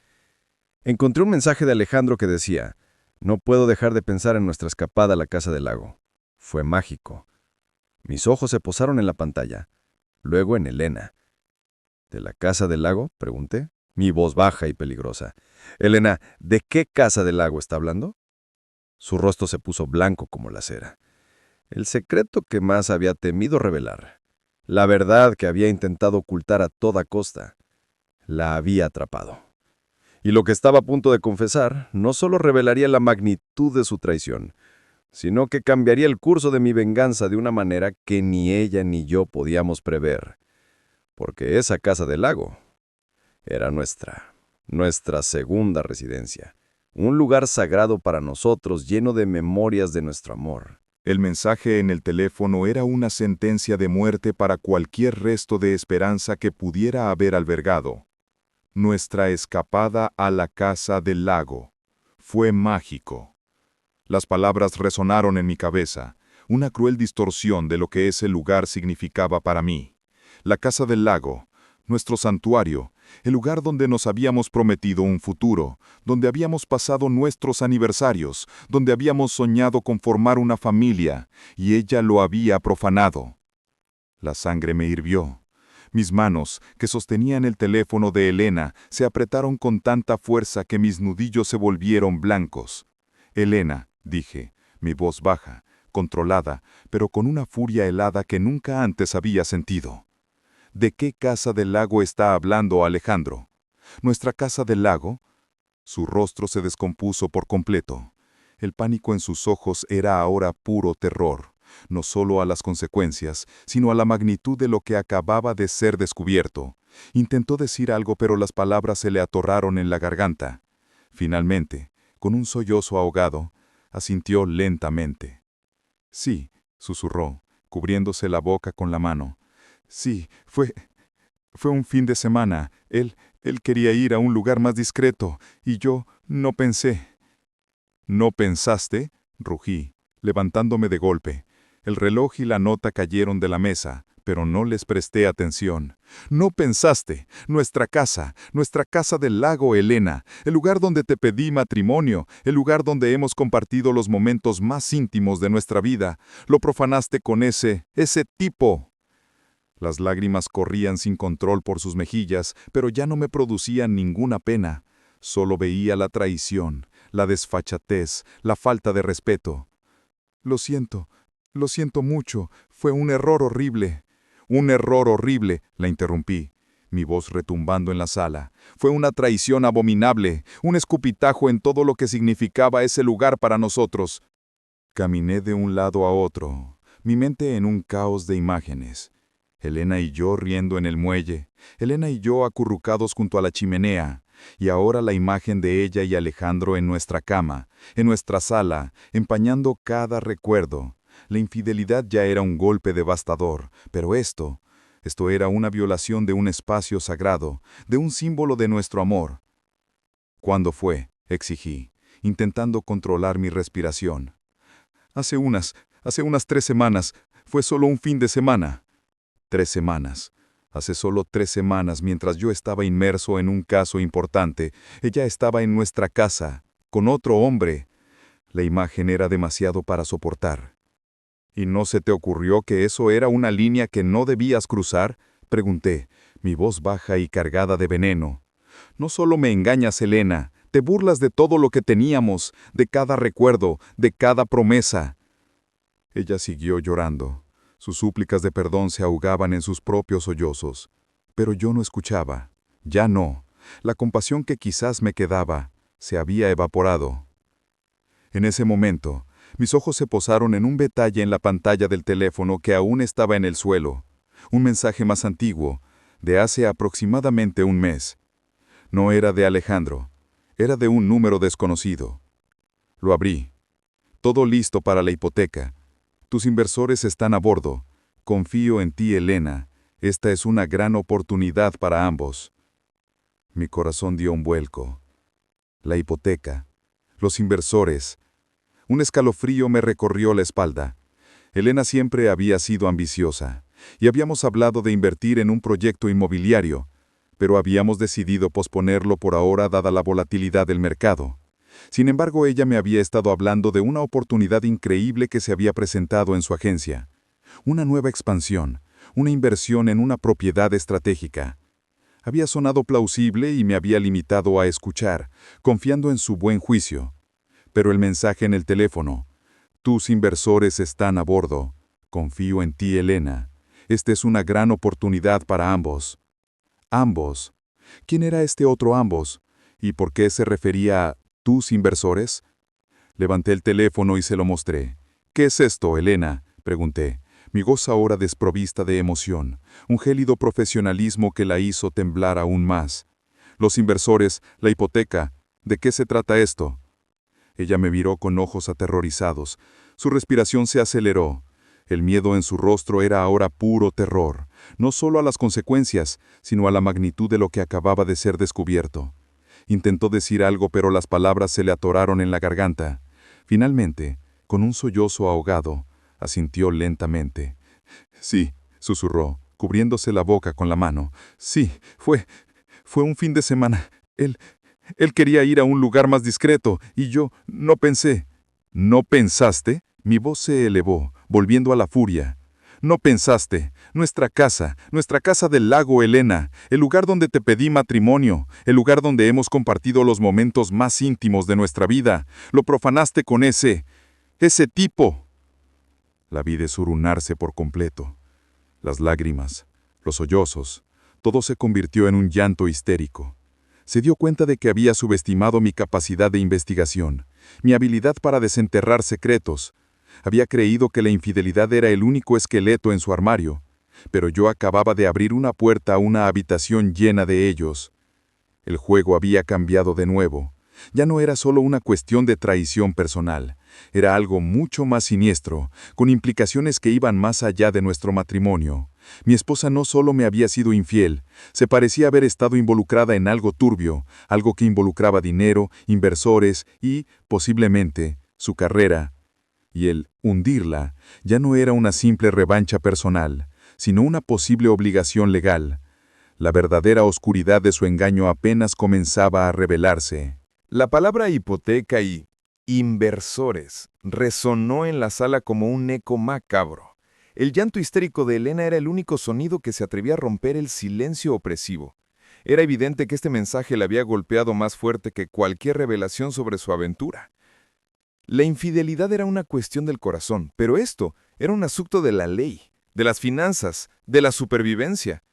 Encontré un mensaje de Alejandro que decía: no puedo dejar de pensar en nuestra escapada a la casa del lago. Fue mágico. Mis ojos se posaron en la pantalla, luego en Elena. ¿De la casa del lago?, pregunté, mi voz baja y peligrosa. Elena, ¿de qué casa del lago está hablando? Su rostro se puso blanco como la cera. El secreto que más había temido revelar. La verdad que había intentado ocultar a toda costa. La había atrapado. Y lo que estaba a punto de confesar no solo revelaría la magnitud de su traición, sino que cambiaría el curso de mi venganza de una manera que ni ella ni yo podíamos prever. Porque esa casa del lago era nuestra segunda residencia, un lugar sagrado para nosotros lleno de memorias de nuestro amor. El mensaje en el teléfono era una sentencia de muerte para cualquier resto de esperanza que pudiera haber albergado. Nuestra escapada a la casa del lago. Fue mágico. Las palabras resonaron en mi cabeza, una cruel distorsión de lo que ese lugar significaba para mí. La casa del lago, nuestro santuario, el lugar donde nos habíamos prometido un futuro, donde habíamos pasado nuestros aniversarios, donde habíamos soñado con formar una familia, y ella lo había profanado. La sangre me hirvió. Mis manos, que sostenían el teléfono de Elena, se apretaron con tanta fuerza que mis nudillos se volvieron blancos. Elena, dije, mi voz baja, controlada, pero con una furia helada que nunca antes había sentido. ¿De qué casa del lago está hablando Alejandro? ¿Nuestra casa del lago? Su rostro se descompuso por completo. El pánico en sus ojos era ahora puro terror, no solo a las consecuencias, sino a la magnitud de lo que acababa de ser descubierto. Intentó decir algo, pero las palabras se le atorraron en la garganta. Finalmente, con un sollozo ahogado, asintió lentamente. Sí, susurró, cubriéndose la boca con la mano. Sí, fue un fin de semana. Él quería ir a un lugar más discreto, y yo no pensé. ¿No pensaste?, rugí, levantándome de golpe. El reloj y la nota cayeron de la mesa, pero no les presté atención. No pensaste. Nuestra casa del lago, Elena, el lugar donde te pedí matrimonio, el lugar donde hemos compartido los momentos más íntimos de nuestra vida, lo profanaste con ese tipo. Las lágrimas corrían sin control por sus mejillas, pero ya no me producían ninguna pena. Solo veía la traición, la desfachatez, la falta de respeto. Lo siento mucho, fue un error horrible. Un error horrible, la interrumpí, mi voz retumbando en la sala. Fue una traición abominable, un escupitajo en todo lo que significaba ese lugar para nosotros. Caminé de un lado a otro, mi mente en un caos de imágenes. Elena y yo riendo en el muelle, Elena y yo acurrucados junto a la chimenea, y ahora la imagen de ella y Alejandro en nuestra cama, en nuestra sala, empañando cada recuerdo. La infidelidad ya era un golpe devastador, pero esto era una violación de un espacio sagrado, de un símbolo de nuestro amor. ¿Cuándo fue?, exigí, intentando controlar mi respiración. Hace unas 3 semanas, fue solo un fin de semana. 3 semanas. Hace solo 3 semanas, mientras yo estaba inmerso en un caso importante, ella estaba en nuestra casa, con otro hombre. La imagen era demasiado para soportar. ¿Y no se te ocurrió que eso era una línea que no debías cruzar?, pregunté, mi voz baja y cargada de veneno. No solo me engañas, Elena, te burlas de todo lo que teníamos, de cada recuerdo, de cada promesa. Ella siguió llorando. Sus súplicas de perdón se ahogaban en sus propios sollozos. Pero yo no escuchaba. Ya no. La compasión que quizás me quedaba se había evaporado. En ese momento, mis ojos se posaron en un detalle en la pantalla del teléfono que aún estaba en el suelo. Un mensaje más antiguo, de hace aproximadamente un mes. No era de Alejandro. Era de un número desconocido. Lo abrí. Todo listo para la hipoteca. Tus inversores están a bordo. Confío en ti, Elena. Esta es una gran oportunidad para ambos. Mi corazón dio un vuelco. La hipoteca. Los inversores. Un escalofrío me recorrió la espalda. Elena siempre había sido ambiciosa, y habíamos hablado de invertir en un proyecto inmobiliario, pero habíamos decidido posponerlo por ahora dada la volatilidad del mercado. Sin embargo, ella me había estado hablando de una oportunidad increíble que se había presentado en su agencia. Una nueva expansión, una inversión en una propiedad estratégica. Había sonado plausible y me había limitado a escuchar, confiando en su buen juicio. Pero el mensaje en el teléfono: tus inversores están a bordo. Confío en ti, Elena. Esta es una gran oportunidad para ambos. Ambos. ¿Quién era este otro ambos? ¿Y por qué se refería a tus inversores? Levanté el teléfono y se lo mostré. ¿Qué es esto, Elena?, pregunté, mi voz ahora desprovista de emoción, un gélido profesionalismo que la hizo temblar aún más. Los inversores, la hipoteca, ¿de qué se trata esto? Ella me miró con ojos aterrorizados. Su respiración se aceleró. El miedo en su rostro era ahora puro terror, no solo a las consecuencias, sino a la magnitud de lo que acababa de ser descubierto. Intentó decir algo, pero las palabras se le atoraron en la garganta. Finalmente, con un sollozo ahogado, asintió lentamente. Sí, susurró, cubriéndose la boca con la mano. Sí, fue un fin de semana. Él quería ir a un lugar más discreto, y yo no pensé. ¿No pensaste? Mi voz se elevó, volviendo a la furia. No pensaste. Nuestra casa del lago, Elena, el lugar donde te pedí matrimonio, el lugar donde hemos compartido los momentos más íntimos de nuestra vida, lo profanaste con ese tipo. La vi desurunarse por completo. Las lágrimas, los sollozos, todo se convirtió en un llanto histérico. Se dio cuenta de que había subestimado mi capacidad de investigación, mi habilidad para desenterrar secretos. Había creído que la infidelidad era el único esqueleto en su armario, pero yo acababa de abrir una puerta a una habitación llena de ellos. El juego había cambiado de nuevo. Ya no era solo una cuestión de traición personal, era algo mucho más siniestro, con implicaciones que iban más allá de nuestro matrimonio. Mi esposa no solo me había sido infiel, se parecía haber estado involucrada en algo turbio, algo que involucraba dinero, inversores y, posiblemente, su carrera. Y el hundirla ya no era una simple revancha personal, sino una posible obligación legal. La verdadera oscuridad de su engaño apenas comenzaba a revelarse. La palabra hipoteca y inversores resonó en la sala como un eco macabro. El llanto histérico de Elena era el único sonido que se atrevía a romper el silencio opresivo. Era evidente que este mensaje la había golpeado más fuerte que cualquier revelación sobre su aventura. La infidelidad era una cuestión del corazón, pero esto era un asunto de la ley, de las finanzas, de la supervivencia.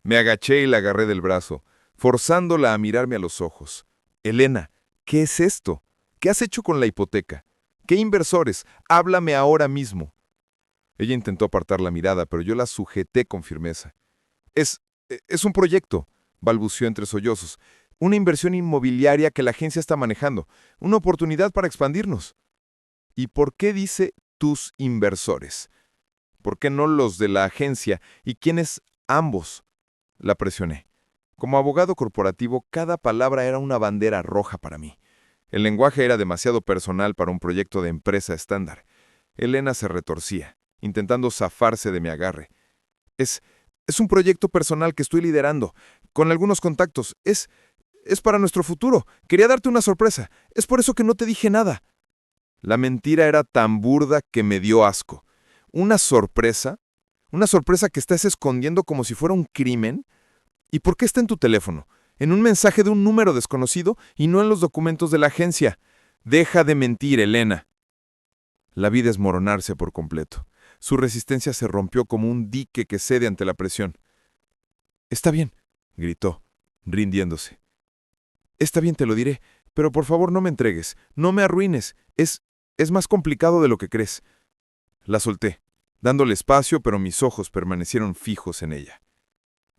Me agaché y la agarré del brazo, forzándola a mirarme a los ojos. Elena, ¿qué es esto? ¿Qué has hecho con la hipoteca? ¿Qué inversores? Háblame ahora mismo. Ella intentó apartar la mirada, pero yo la sujeté con firmeza. Es un proyecto, balbuceó entre sollozos. Una inversión inmobiliaria que la agencia está manejando. Una oportunidad para expandirnos. ¿Y por qué dice tus inversores? ¿Por qué no los de la agencia? ¿Y quiénes ambos? La presioné. Como abogado corporativo, cada palabra era una bandera roja para mí. El lenguaje era demasiado personal para un proyecto de empresa estándar. Elena se retorcía, intentando zafarse de mi agarre. Es un proyecto personal que estoy liderando, con algunos contactos. Es para nuestro futuro. Quería darte una sorpresa. Es por eso que no te dije nada. La mentira era tan burda que me dio asco. ¿Una sorpresa? ¿Una sorpresa que estás escondiendo como si fuera un crimen? ¿Y por qué está en tu teléfono? En un mensaje de un número desconocido y no en los documentos de la agencia. Deja de mentir, Elena. La vi desmoronarse por completo. Su resistencia se rompió como un dique que cede ante la presión. Está bien, gritó, rindiéndose. Está bien, te lo diré, pero por favor no me entregues, no me arruines. Es más complicado de lo que crees. La solté, dándole espacio, pero mis ojos permanecieron fijos en ella.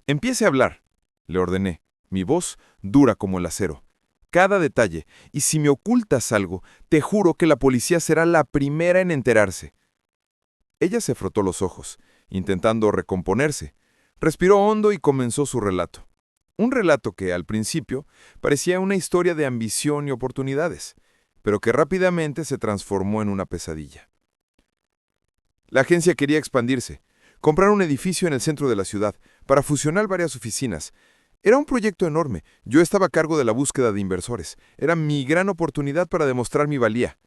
Empiece a hablar, le ordené, mi voz dura como el acero. Cada detalle, y si me ocultas algo, te juro que la policía será la primera en enterarse. Ella se frotó los ojos, intentando recomponerse. Respiró hondo y comenzó su relato. Un relato que, al principio, parecía una historia de ambición y oportunidades, pero que rápidamente se transformó en una pesadilla. La agencia quería expandirse, comprar un edificio en el centro de la ciudad, para fusionar varias oficinas. Era un proyecto enorme. Yo estaba a cargo de la búsqueda de inversores. Era mi gran oportunidad para demostrar mi valía.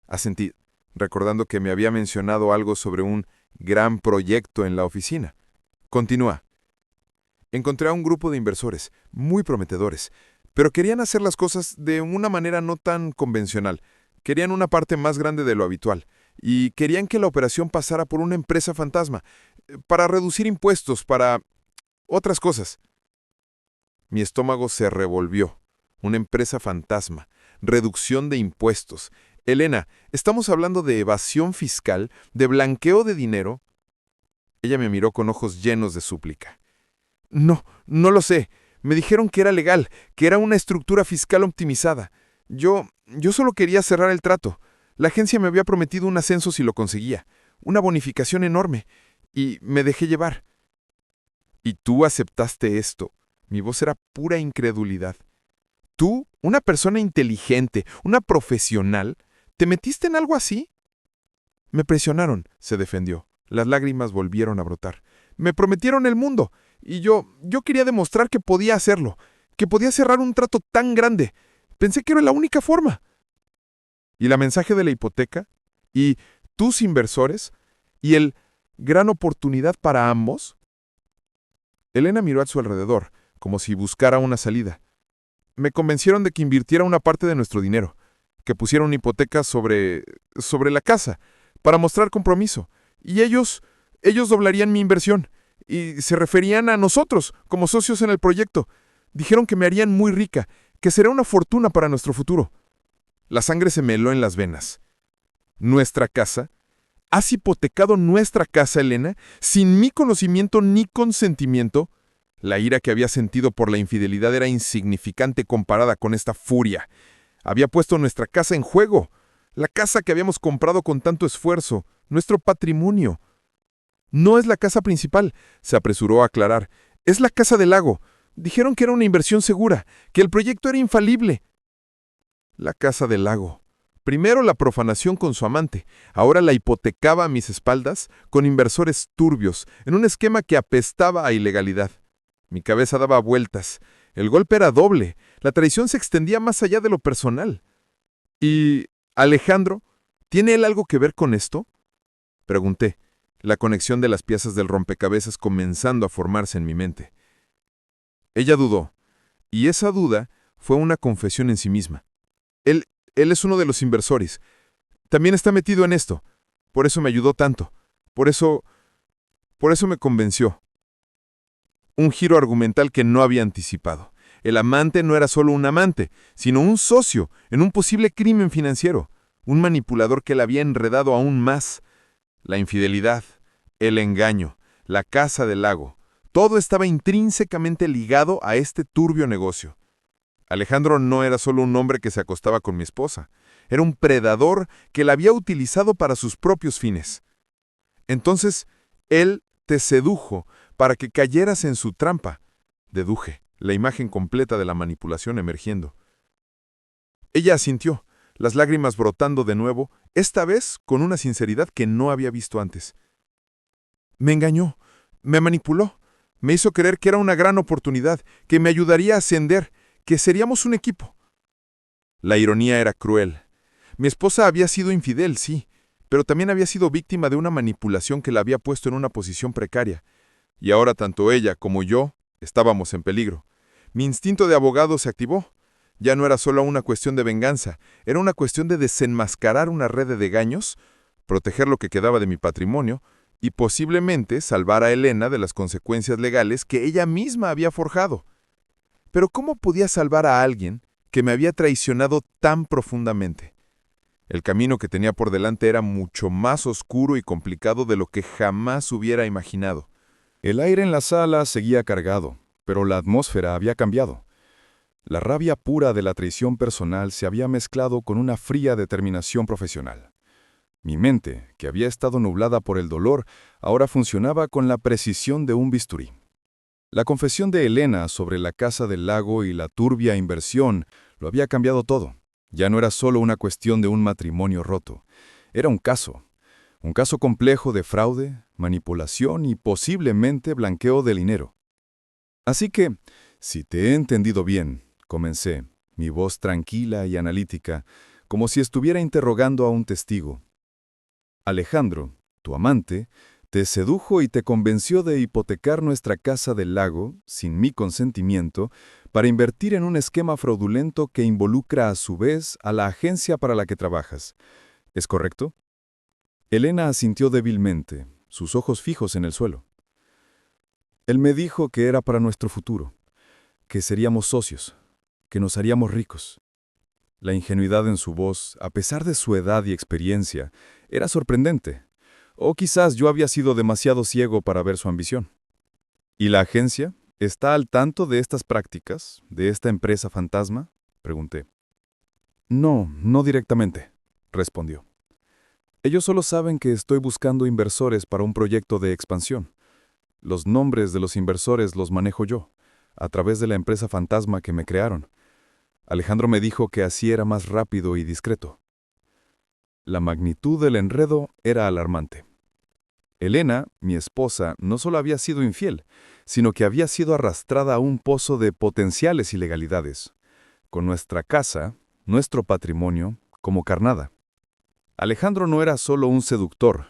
Asentí, recordando que me había mencionado algo sobre un gran proyecto en la oficina. Continúa. Encontré a un grupo de inversores, muy prometedores, pero querían hacer las cosas de una manera no tan convencional. Querían una parte más grande de lo habitual, y querían que la operación pasara por una empresa fantasma, para reducir impuestos, para otras cosas. Mi estómago se revolvió. Una empresa fantasma, reducción de impuestos. Elena, ¿estamos hablando de evasión fiscal, de blanqueo de dinero? Ella me miró con ojos llenos de súplica. No lo sé. Me dijeron que era legal, que era una estructura fiscal optimizada. Yo solo quería cerrar el trato. La agencia me había prometido un ascenso si lo conseguía, una bonificación enorme, y me dejé llevar. ¿Y tú aceptaste esto? Mi voz era pura incredulidad. ¿Tú, una persona inteligente, una profesional, te metiste en algo así? Me presionaron, se defendió. Las lágrimas volvieron a brotar. Me prometieron el mundo, y yo quería demostrar que podía hacerlo, que podía cerrar un trato tan grande. Pensé que era la única forma. ¿Y la mensaje de la hipoteca? ¿Y tus inversores? ¿Y el gran oportunidad para ambos? Elena miró a su alrededor, como si buscara una salida. Me convencieron de que invirtiera una parte de nuestro dinero, que pusiera una hipoteca sobre la casa, para mostrar compromiso. Y ellos doblarían mi inversión, y se referían a nosotros, como socios en el proyecto. Dijeron que me harían muy rica, que será una fortuna para nuestro futuro. La sangre se me heló en las venas. ¿Nuestra casa? ¿Has hipotecado nuestra casa, Elena, sin mi conocimiento ni consentimiento? La ira que había sentido por la infidelidad era insignificante comparada con esta furia. Había puesto nuestra casa en juego, la casa que habíamos comprado con tanto esfuerzo, nuestro patrimonio. No es la casa principal, se apresuró a aclarar. Es la casa del lago. Dijeron que era una inversión segura, que el proyecto era infalible. La casa del lago. Primero la profanación con su amante, ahora la hipotecaba a mis espaldas con inversores turbios, en un esquema que apestaba a ilegalidad. Mi cabeza daba vueltas. El golpe era doble. La traición se extendía más allá de lo personal. ¿Y Alejandro? ¿Tiene él algo que ver con esto? Pregunté, la conexión de las piezas del rompecabezas comenzando a formarse en mi mente. Ella dudó, y esa duda fue una confesión en sí misma. Él es uno de los inversores. También está metido en esto. Por eso me ayudó tanto. Por eso me convenció. Un giro argumental que no había anticipado. El amante no era solo un amante, sino un socio en un posible crimen financiero. Un manipulador que la había enredado aún más. La infidelidad, el engaño, la casa del lago. Todo estaba intrínsecamente ligado a este turbio negocio. Alejandro no era solo un hombre que se acostaba con mi esposa. Era un predador que la había utilizado para sus propios fines. Entonces, él te sedujo para que cayeras en su trampa. Deduje, la imagen completa de la manipulación emergiendo. Ella asintió, las lágrimas brotando de nuevo, esta vez con una sinceridad que no había visto antes. Me engañó, me manipuló, me hizo creer que era una gran oportunidad, que me ayudaría a ascender, que seríamos un equipo. La ironía era cruel. Mi esposa había sido infidel, sí, pero también había sido víctima de una manipulación que la había puesto en una posición precaria. Y ahora tanto ella como yo estábamos en peligro. Mi instinto de abogado se activó. Ya no era solo una cuestión de venganza, era una cuestión de desenmascarar una red de engaños, proteger lo que quedaba de mi patrimonio y posiblemente salvar a Elena de las consecuencias legales que ella misma había forjado. Pero ¿cómo podía salvar a alguien que me había traicionado tan profundamente? El camino que tenía por delante era mucho más oscuro y complicado de lo que jamás hubiera imaginado. El aire en la sala seguía cargado, pero la atmósfera había cambiado. La rabia pura de la traición personal se había mezclado con una fría determinación profesional. Mi mente, que había estado nublada por el dolor, ahora funcionaba con la precisión de un bisturí. La confesión de Elena sobre la casa del lago y la turbia inversión lo había cambiado todo. Ya no era solo una cuestión de un matrimonio roto. Era un caso complejo de fraude, manipulación y posiblemente blanqueo de dinero. Así que, Si te he entendido bien, comencé, mi voz tranquila y analítica, como si estuviera interrogando a un testigo. Alejandro, tu amante, te sedujo y te convenció de hipotecar nuestra casa del lago, sin mi consentimiento, para invertir en un esquema fraudulento que involucra a su vez a la agencia para la que trabajas. ¿Es correcto? Elena asintió débilmente, sus ojos fijos en el suelo. Él me dijo que era para nuestro futuro, que seríamos socios, que nos haríamos ricos. La ingenuidad en su voz, a pesar de su edad y experiencia, era sorprendente. O quizás yo había sido demasiado ciego para ver su ambición. ¿Y la agencia está al tanto de estas prácticas, de esta empresa fantasma?, pregunté. No, no directamente, respondió. Ellos solo saben que estoy buscando inversores para un proyecto de expansión. Los nombres de los inversores los manejo yo, a través de la empresa fantasma que me crearon. Alejandro me dijo que así era más rápido y discreto. La magnitud del enredo era alarmante. Elena, mi esposa, no solo había sido infiel, sino que había sido arrastrada a un pozo de potenciales ilegalidades, con nuestra casa, nuestro patrimonio, como carnada. Alejandro no era solo un seductor,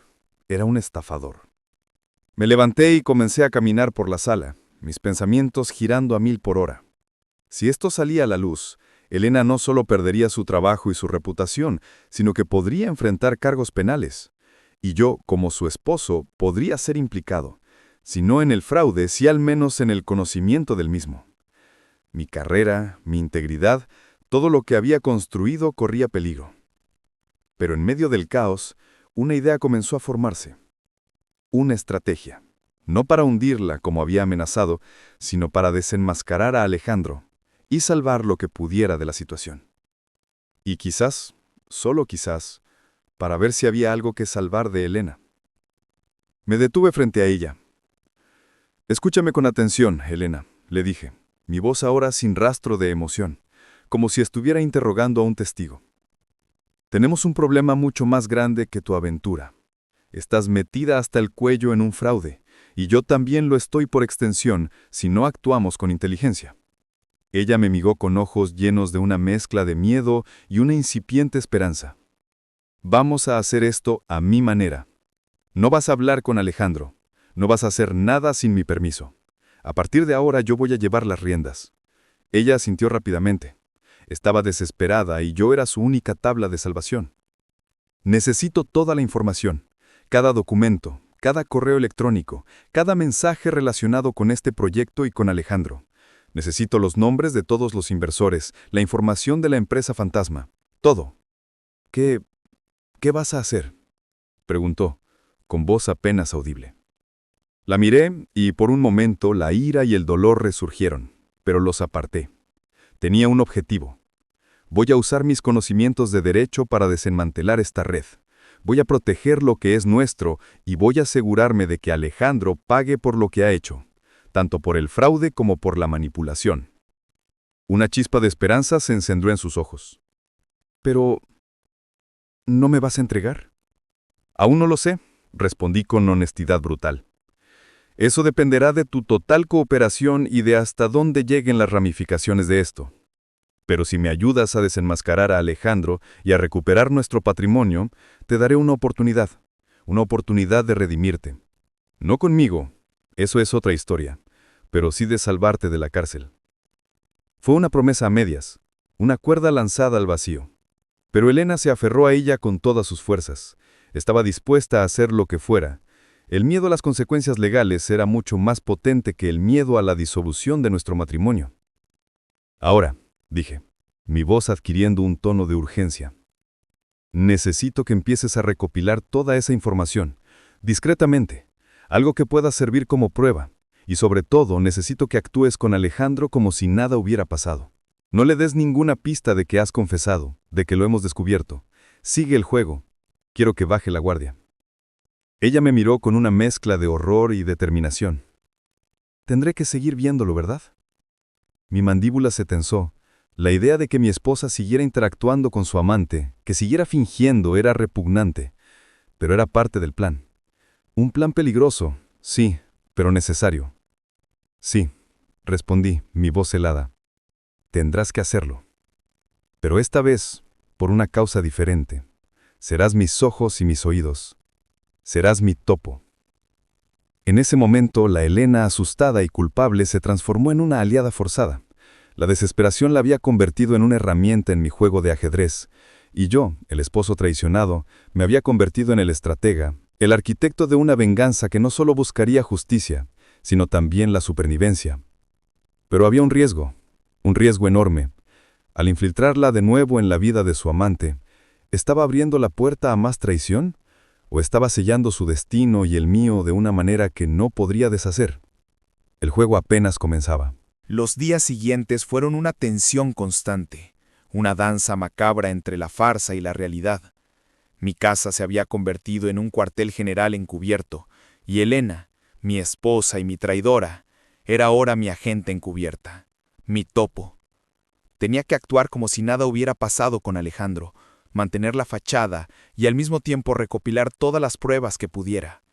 era un estafador. Me levanté y comencé a caminar por la sala, mis pensamientos girando a 1000 por hora. Si esto salía a la luz, Elena no solo perdería su trabajo y su reputación, sino que podría enfrentar cargos penales. Y yo, como su esposo, podría ser implicado, si no en el fraude, sí al menos en el conocimiento del mismo. Mi carrera, mi integridad, todo lo que había construido corría peligro. Pero en medio del caos, una idea comenzó a formarse. Una estrategia, no para hundirla como había amenazado, sino para desenmascarar a Alejandro y salvar lo que pudiera de la situación. Y quizás, solo quizás, para ver si había algo que salvar de Elena. Me detuve frente a ella. «Escúchame con atención, Elena», le dije, mi voz ahora sin rastro de emoción, como si estuviera interrogando a un testigo. «Tenemos un problema mucho más grande que tu aventura. Estás metida hasta el cuello en un fraude, y yo también lo estoy por extensión si no actuamos con inteligencia». Ella me miró con ojos llenos de una mezcla de miedo y una incipiente esperanza. «Vamos a hacer esto a mi manera. No vas a hablar con Alejandro. No vas a hacer nada sin mi permiso. A partir de ahora yo voy a llevar las riendas». Ella asintió rápidamente. Estaba desesperada y yo era su única tabla de salvación. «Necesito toda la información, cada documento, cada correo electrónico, cada mensaje relacionado con este proyecto y con Alejandro. Necesito los nombres de todos los inversores, la información de la empresa fantasma, todo». ¿Qué vas a hacer?», preguntó, con voz apenas audible. La miré y por un momento la ira y el dolor resurgieron, pero los aparté. Tenía un objetivo. Voy a usar mis conocimientos de derecho para desmantelar esta red. Voy a proteger lo que es nuestro y voy a asegurarme de que Alejandro pague por lo que ha hecho, tanto por el fraude como por la manipulación. Una chispa de esperanza se encendió en sus ojos. «Pero, ¿no me vas a entregar?». «Aún no lo sé», respondí con honestidad brutal. «Eso dependerá de tu total cooperación y de hasta dónde lleguen las ramificaciones de esto. Pero si me ayudas a desenmascarar a Alejandro y a recuperar nuestro patrimonio, te daré una oportunidad de redimirte. No conmigo, eso es otra historia, pero sí de salvarte de la cárcel». Fue una promesa a medias, una cuerda lanzada al vacío. Pero Elena se aferró a ella con todas sus fuerzas. Estaba dispuesta a hacer lo que fuera. El miedo a las consecuencias legales era mucho más potente que el miedo a la disolución de nuestro matrimonio. «Ahora», dije, mi voz adquiriendo un tono de urgencia, «necesito que empieces a recopilar toda esa información, discretamente, algo que pueda servir como prueba, y sobre todo necesito que actúes con Alejandro como si nada hubiera pasado. No le des ninguna pista de que has confesado, de que lo hemos descubierto. Sigue el juego. Quiero que baje la guardia». Ella me miró con una mezcla de horror y determinación. «Tendré que seguir viéndolo, ¿verdad?». Mi mandíbula se tensó. La idea de que mi esposa siguiera interactuando con su amante, que siguiera fingiendo, era repugnante, pero era parte del plan. Un plan peligroso, sí, pero necesario. «Sí», respondí, mi voz helada. Tendrás que hacerlo. Pero esta vez, por una causa diferente. Serás mis ojos y mis oídos. Serás mi topo. En ese momento, la Elena, asustada y culpable, se transformó en una aliada forzada. La desesperación la había convertido en una herramienta en mi juego de ajedrez, y yo, el esposo traicionado, me había convertido en el estratega, el arquitecto de una venganza que no solo buscaría justicia, sino también la supervivencia. Pero había un riesgo enorme. Al infiltrarla de nuevo en la vida de su amante, ¿estaba abriendo la puerta a más traición? ¿O estaba sellando su destino y el mío de una manera que no podría deshacer? El juego apenas comenzaba. Los días siguientes fueron una tensión constante, una danza macabra entre la farsa y la realidad. Mi casa se había convertido en un cuartel general encubierto, y Elena, mi esposa y mi traidora, era ahora mi agente encubierta, mi topo. Tenía que actuar como si nada hubiera pasado con Alejandro, mantener la fachada y al mismo tiempo recopilar todas las pruebas que pudiera.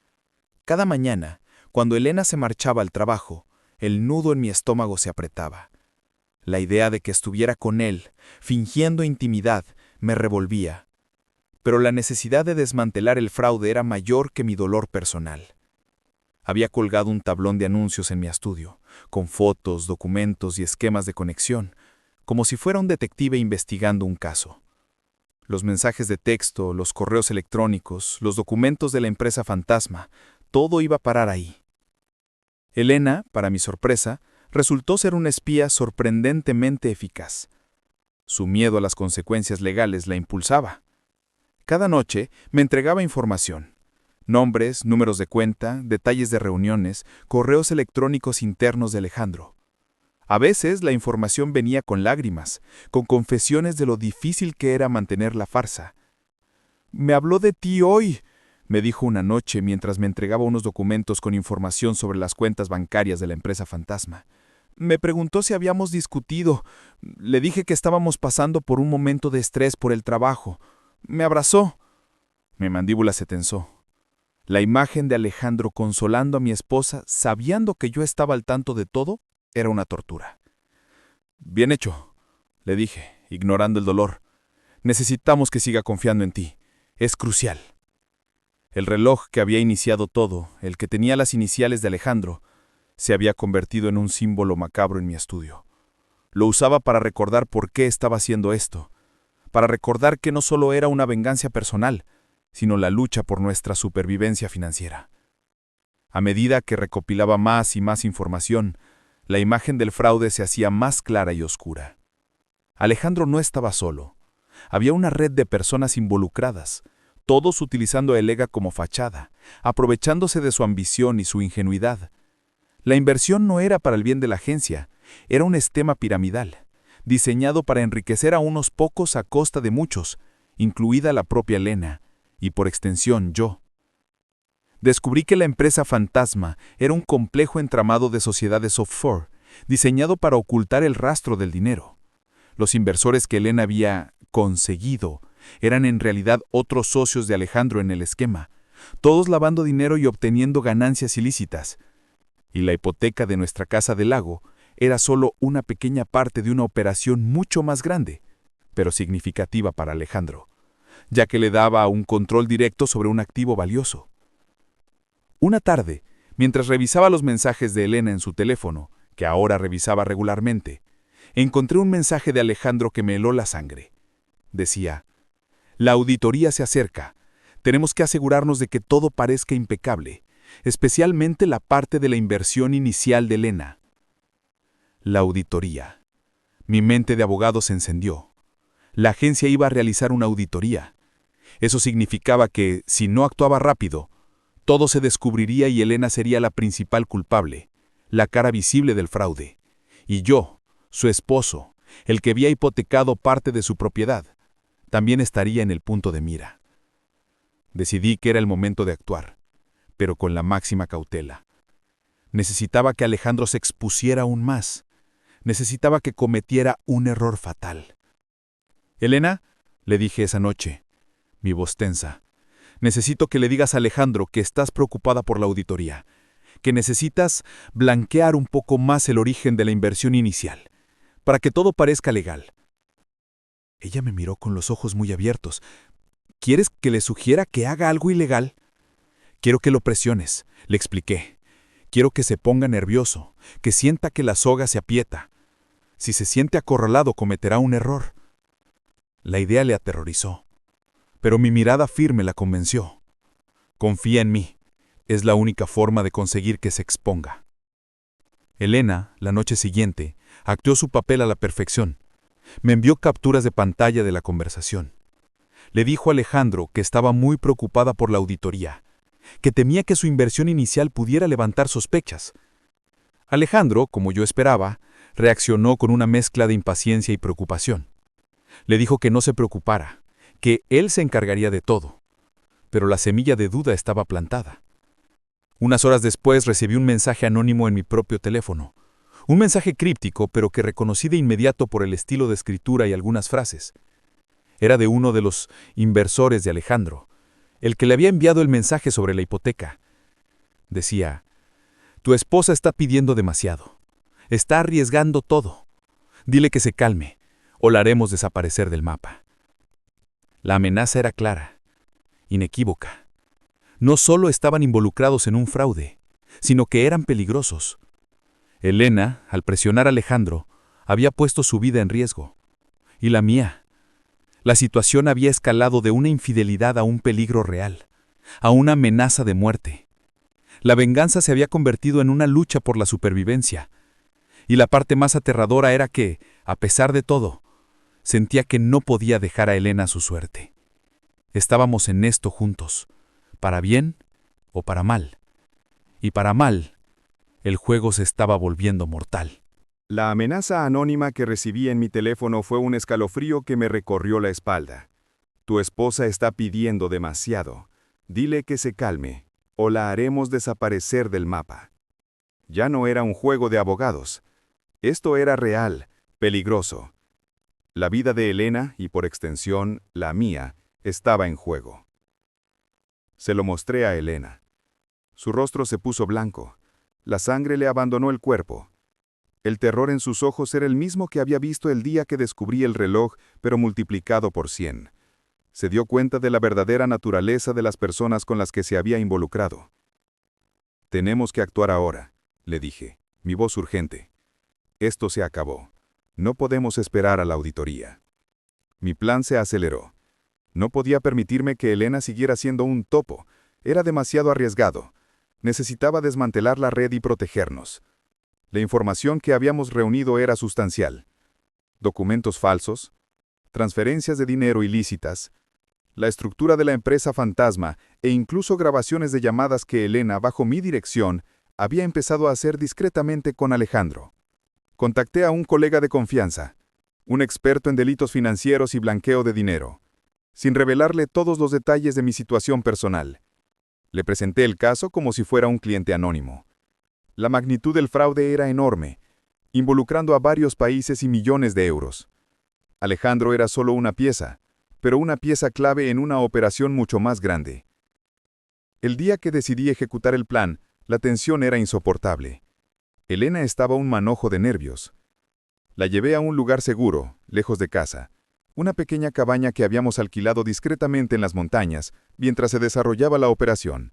Cada mañana, cuando Elena se marchaba al trabajo, el nudo en mi estómago se apretaba. La idea de que estuviera con él, fingiendo intimidad, me revolvía. Pero la necesidad de desmantelar el fraude era mayor que mi dolor personal. Había colgado un tablón de anuncios en mi estudio, con fotos, documentos y esquemas de conexión, como si fuera un detective investigando un caso. Los mensajes de texto, los correos electrónicos, los documentos de la empresa fantasma, todo iba a parar ahí. Elena, para mi sorpresa, resultó ser una espía sorprendentemente eficaz. Su miedo a las consecuencias legales la impulsaba. Cada noche me entregaba información. Nombres, números de cuenta, detalles de reuniones, correos electrónicos internos de Alejandro. A veces la información venía con lágrimas, con confesiones de lo difícil que era mantener la farsa. «Me habló de ti hoy», me dijo una noche mientras me entregaba unos documentos con información sobre las cuentas bancarias de la empresa fantasma. Me preguntó si habíamos discutido. Le dije que estábamos pasando por un momento de estrés por el trabajo. Me abrazó. Mi mandíbula se tensó. La imagen de Alejandro consolando a mi esposa, sabiendo que yo estaba al tanto de todo, era una tortura. «Bien hecho», le dije, ignorando el dolor. «Necesitamos que siga confiando en ti. Es crucial». El reloj que había iniciado todo, el que tenía las iniciales de Alejandro, se había convertido en un símbolo macabro en mi estudio. Lo usaba para recordar por qué estaba haciendo esto, para recordar que no solo era una venganza personal, sino la lucha por nuestra supervivencia financiera. A medida que recopilaba más y más información, la imagen del fraude se hacía más clara y oscura. Alejandro no estaba solo. Había una red de personas involucradas, todos utilizando a Elega como fachada, aprovechándose de su ambición y su ingenuidad. La inversión no era para el bien de la agencia, era un esquema piramidal, diseñado para enriquecer a unos pocos a costa de muchos, incluida la propia Elena, y por extensión yo. Descubrí que la empresa fantasma era un complejo entramado de sociedades offshore, diseñado para ocultar el rastro del dinero. Los inversores que Elena había conseguido eran en realidad otros socios de Alejandro en el esquema, todos lavando dinero y obteniendo ganancias ilícitas. Y la hipoteca de nuestra casa del lago era solo una pequeña parte de una operación mucho más grande, pero significativa para Alejandro, ya que le daba un control directo sobre un activo valioso. Una tarde, mientras revisaba los mensajes de Elena en su teléfono, que ahora revisaba regularmente, encontré un mensaje de Alejandro que me heló la sangre. Decía: «La auditoría se acerca. Tenemos que asegurarnos de que todo parezca impecable, especialmente la parte de la inversión inicial de Elena». La auditoría. Mi mente de abogado se encendió. La agencia iba a realizar una auditoría. Eso significaba que, si no actuaba rápido, todo se descubriría y Elena sería la principal culpable, la cara visible del fraude. Y yo, su esposo, el que había hipotecado parte de su propiedad, también estaría en el punto de mira. Decidí que era el momento de actuar, pero con la máxima cautela. Necesitaba que Alejandro se expusiera aún más. Necesitaba que cometiera un error fatal. «Elena», le dije esa noche, mi voz tensa, «necesito que le digas a Alejandro que estás preocupada por la auditoría, que necesitas blanquear un poco más el origen de la inversión inicial, para que todo parezca legal. Ella me miró con los ojos muy abiertos. ¿Quieres que le sugiera que haga algo ilegal? Quiero que lo presiones, le expliqué. Quiero que se ponga nervioso, que sienta que la soga se aprieta. Si se siente acorralado, cometerá un error. La idea le aterrorizó, pero mi mirada firme la convenció. Confía en mí. Es la única forma de conseguir que se exponga. Elena, la noche siguiente, actuó su papel a la perfección. Me envió capturas de pantalla de la conversación. Le dijo a Alejandro que estaba muy preocupada por la auditoría, que temía que su inversión inicial pudiera levantar sospechas. Alejandro, como yo esperaba, reaccionó con una mezcla de impaciencia y preocupación. Le dijo que no se preocupara, que él se encargaría de todo. Pero la semilla de duda estaba plantada. Unas horas después recibí un mensaje anónimo en mi propio teléfono. Un mensaje críptico, pero que reconocí de inmediato por el estilo de escritura y algunas frases. Era de uno de los inversores de Alejandro, el que le había enviado el mensaje sobre la hipoteca. Decía: «Tu esposa está pidiendo demasiado. Está arriesgando todo. Dile que se calme, o la haremos desaparecer del mapa». La amenaza era clara, inequívoca. No solo estaban involucrados en un fraude, sino que eran peligrosos. Elena, al presionar a Alejandro, había puesto su vida en riesgo. Y la mía. La situación había escalado de una infidelidad a un peligro real, a una amenaza de muerte. La venganza se había convertido en una lucha por la supervivencia. Y la parte más aterradora era que, a pesar de todo, sentía que no podía dejar a Elena a su suerte. Estábamos en esto juntos, para bien o para mal. Y para mal, el juego se estaba volviendo mortal. La amenaza anónima que recibí en mi teléfono fue un escalofrío que me recorrió la espalda. Tu esposa está pidiendo demasiado. Dile que se calme, o la haremos desaparecer del mapa. Ya no era un juego de abogados. Esto era real, peligroso. La vida de Elena, y por extensión, la mía, estaba en juego. Se lo mostré a Elena. Su rostro se puso blanco. La sangre le abandonó el cuerpo. El terror en sus ojos era el mismo que había visto el día que descubrí el reloj, pero multiplicado por 100. Se dio cuenta de la verdadera naturaleza de las personas con las que se había involucrado. «Tenemos que actuar ahora», le dije, mi voz urgente. «Esto se acabó. No podemos esperar a la auditoría». Mi plan se aceleró. No podía permitirme que Elena siguiera siendo un topo. Era demasiado arriesgado. Necesitaba desmantelar la red y protegernos. La información que habíamos reunido era sustancial. Documentos falsos, transferencias de dinero ilícitas, la estructura de la empresa fantasma e incluso grabaciones de llamadas que Elena, bajo mi dirección, había empezado a hacer discretamente con Alejandro. Contacté a un colega de confianza, un experto en delitos financieros y blanqueo de dinero, sin revelarle todos los detalles de mi situación personal. Le presenté el caso como si fuera un cliente anónimo. La magnitud del fraude era enorme, involucrando a varios países y millones de euros. Alejandro era solo una pieza, pero una pieza clave en una operación mucho más grande. El día que decidí ejecutar el plan, la tensión era insoportable. Elena estaba un manojo de nervios. La llevé a un lugar seguro, lejos de casa, una pequeña cabaña que habíamos alquilado discretamente en las montañas mientras se desarrollaba la operación.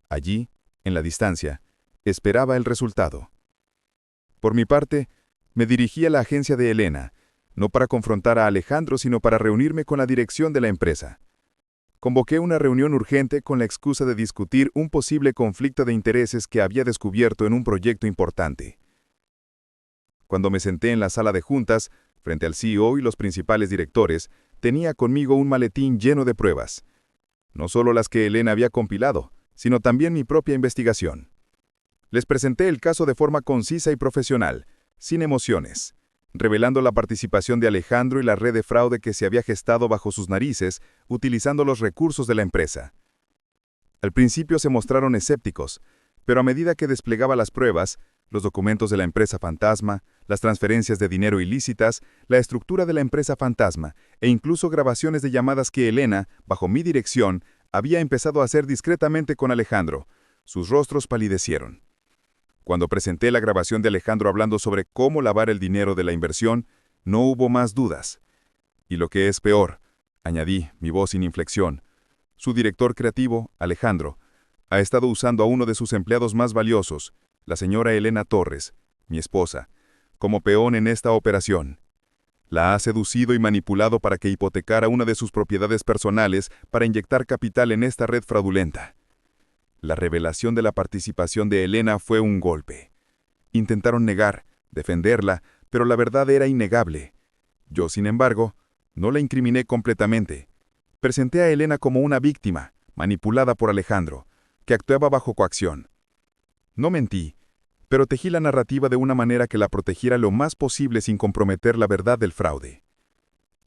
Allí, en la distancia, esperaba el resultado. Por mi parte, me dirigí a la agencia de Elena, no para confrontar a Alejandro, sino para reunirme con la dirección de la empresa. Convoqué una reunión urgente con la excusa de discutir un posible conflicto de intereses que había descubierto en un proyecto importante. Cuando me senté en la sala de juntas, frente al CEO y los principales directores, tenía conmigo un maletín lleno de pruebas. No solo las que Elena había compilado, sino también mi propia investigación. Les presenté el caso de forma concisa y profesional, sin emociones, revelando la participación de Alejandro y la red de fraude que se había gestado bajo sus narices, utilizando los recursos de la empresa. Al principio se mostraron escépticos, pero a medida que desplegaba las pruebas, los documentos de la empresa fantasma, las transferencias de dinero ilícitas, la estructura de la empresa fantasma e incluso grabaciones de llamadas que Elena, bajo mi dirección, había empezado a hacer discretamente con Alejandro, sus rostros palidecieron. Cuando presenté la grabación de Alejandro hablando sobre cómo lavar el dinero de la inversión, no hubo más dudas. Y lo que es peor, añadí, mi voz sin inflexión, su director creativo, Alejandro, ha estado usando a uno de sus empleados más valiosos, la señora Elena Torres, mi esposa, como peón en esta operación. La ha seducido y manipulado para que hipotecara una de sus propiedades personales para inyectar capital en esta red fraudulenta. La revelación de la participación de Elena fue un golpe. Intentaron negar, defenderla, pero la verdad era innegable. Yo, sin embargo, no la incriminé completamente. Presenté a Elena como una víctima, manipulada por Alejandro, que actuaba bajo coacción. No mentí, pero tejí la narrativa de una manera que la protegiera lo más posible sin comprometer la verdad del fraude.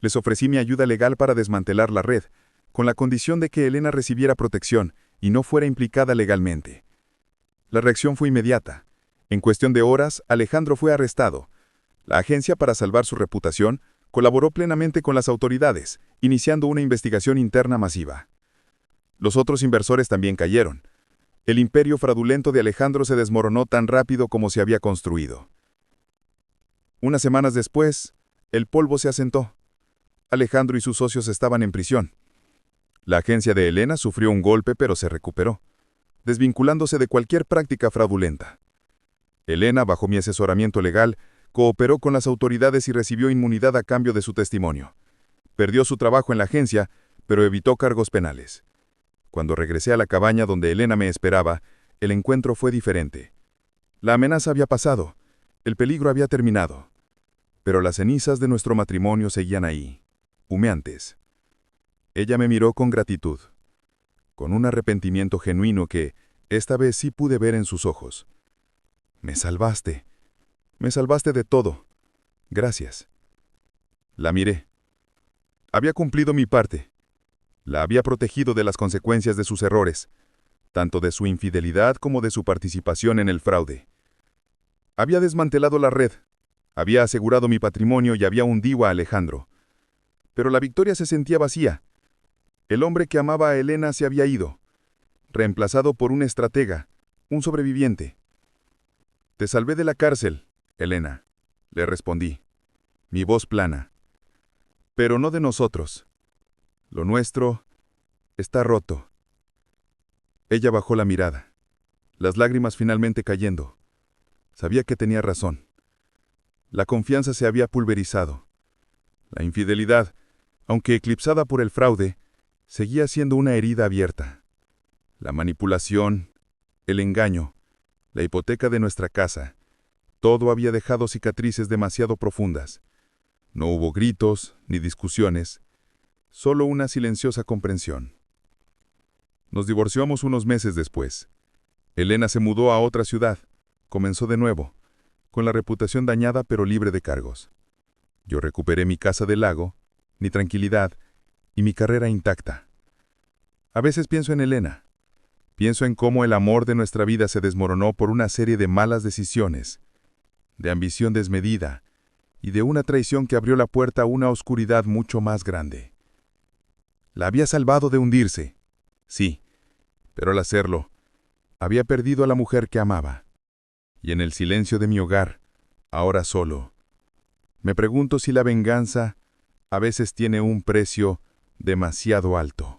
Les ofrecí mi ayuda legal para desmantelar la red, con la condición de que Elena recibiera protección y no fuera implicada legalmente. La reacción fue inmediata. En cuestión de horas, Alejandro fue arrestado. La agencia, para salvar su reputación, colaboró plenamente con las autoridades, iniciando una investigación interna masiva. Los otros inversores también cayeron. El imperio fraudulento de Alejandro se desmoronó tan rápido como se había construido. Unas semanas después, el polvo se asentó. Alejandro y sus socios estaban en prisión. La agencia de Elena sufrió un golpe, pero se recuperó, desvinculándose de cualquier práctica fraudulenta. Elena, bajo mi asesoramiento legal, cooperó con las autoridades y recibió inmunidad a cambio de su testimonio. Perdió su trabajo en la agencia, pero evitó cargos penales. Cuando regresé a la cabaña donde Elena me esperaba, el encuentro fue diferente. La amenaza había pasado, el peligro había terminado, pero las cenizas de nuestro matrimonio seguían ahí, humeantes. Ella me miró con gratitud, con un arrepentimiento genuino que, esta vez sí pude ver en sus ojos. Me salvaste de todo. Gracias. La miré. Había cumplido mi parte. La había protegido de las consecuencias de sus errores, tanto de su infidelidad como de su participación en el fraude. Había desmantelado la red, había asegurado mi patrimonio y había hundido a Alejandro. Pero la victoria se sentía vacía. El hombre que amaba a Elena se había ido, reemplazado por un estratega, un sobreviviente. Te salvé de la cárcel, Elena, le respondí, mi voz plana. Pero no de nosotros. Lo nuestro está roto. Ella bajó la mirada, las lágrimas finalmente cayendo. Sabía que tenía razón. La confianza se había pulverizado. La infidelidad, aunque eclipsada por el fraude, seguía siendo una herida abierta. La manipulación, el engaño, la hipoteca de nuestra casa, todo había dejado cicatrices demasiado profundas. No hubo gritos ni discusiones, solo una silenciosa comprensión. Nos divorciamos unos meses después. Elena se mudó a otra ciudad, comenzó de nuevo, con la reputación dañada pero libre de cargos. Yo recuperé mi casa del lago, mi tranquilidad y mi carrera intacta. A veces pienso en Elena. Pienso en cómo el amor de nuestra vida se desmoronó por una serie de malas decisiones, de ambición desmedida y de una traición que abrió la puerta a una oscuridad mucho más grande. La había salvado de hundirse, sí, pero al hacerlo, había perdido a la mujer que amaba. Y en el silencio de mi hogar, ahora solo, me pregunto si la venganza a veces tiene un precio demasiado alto.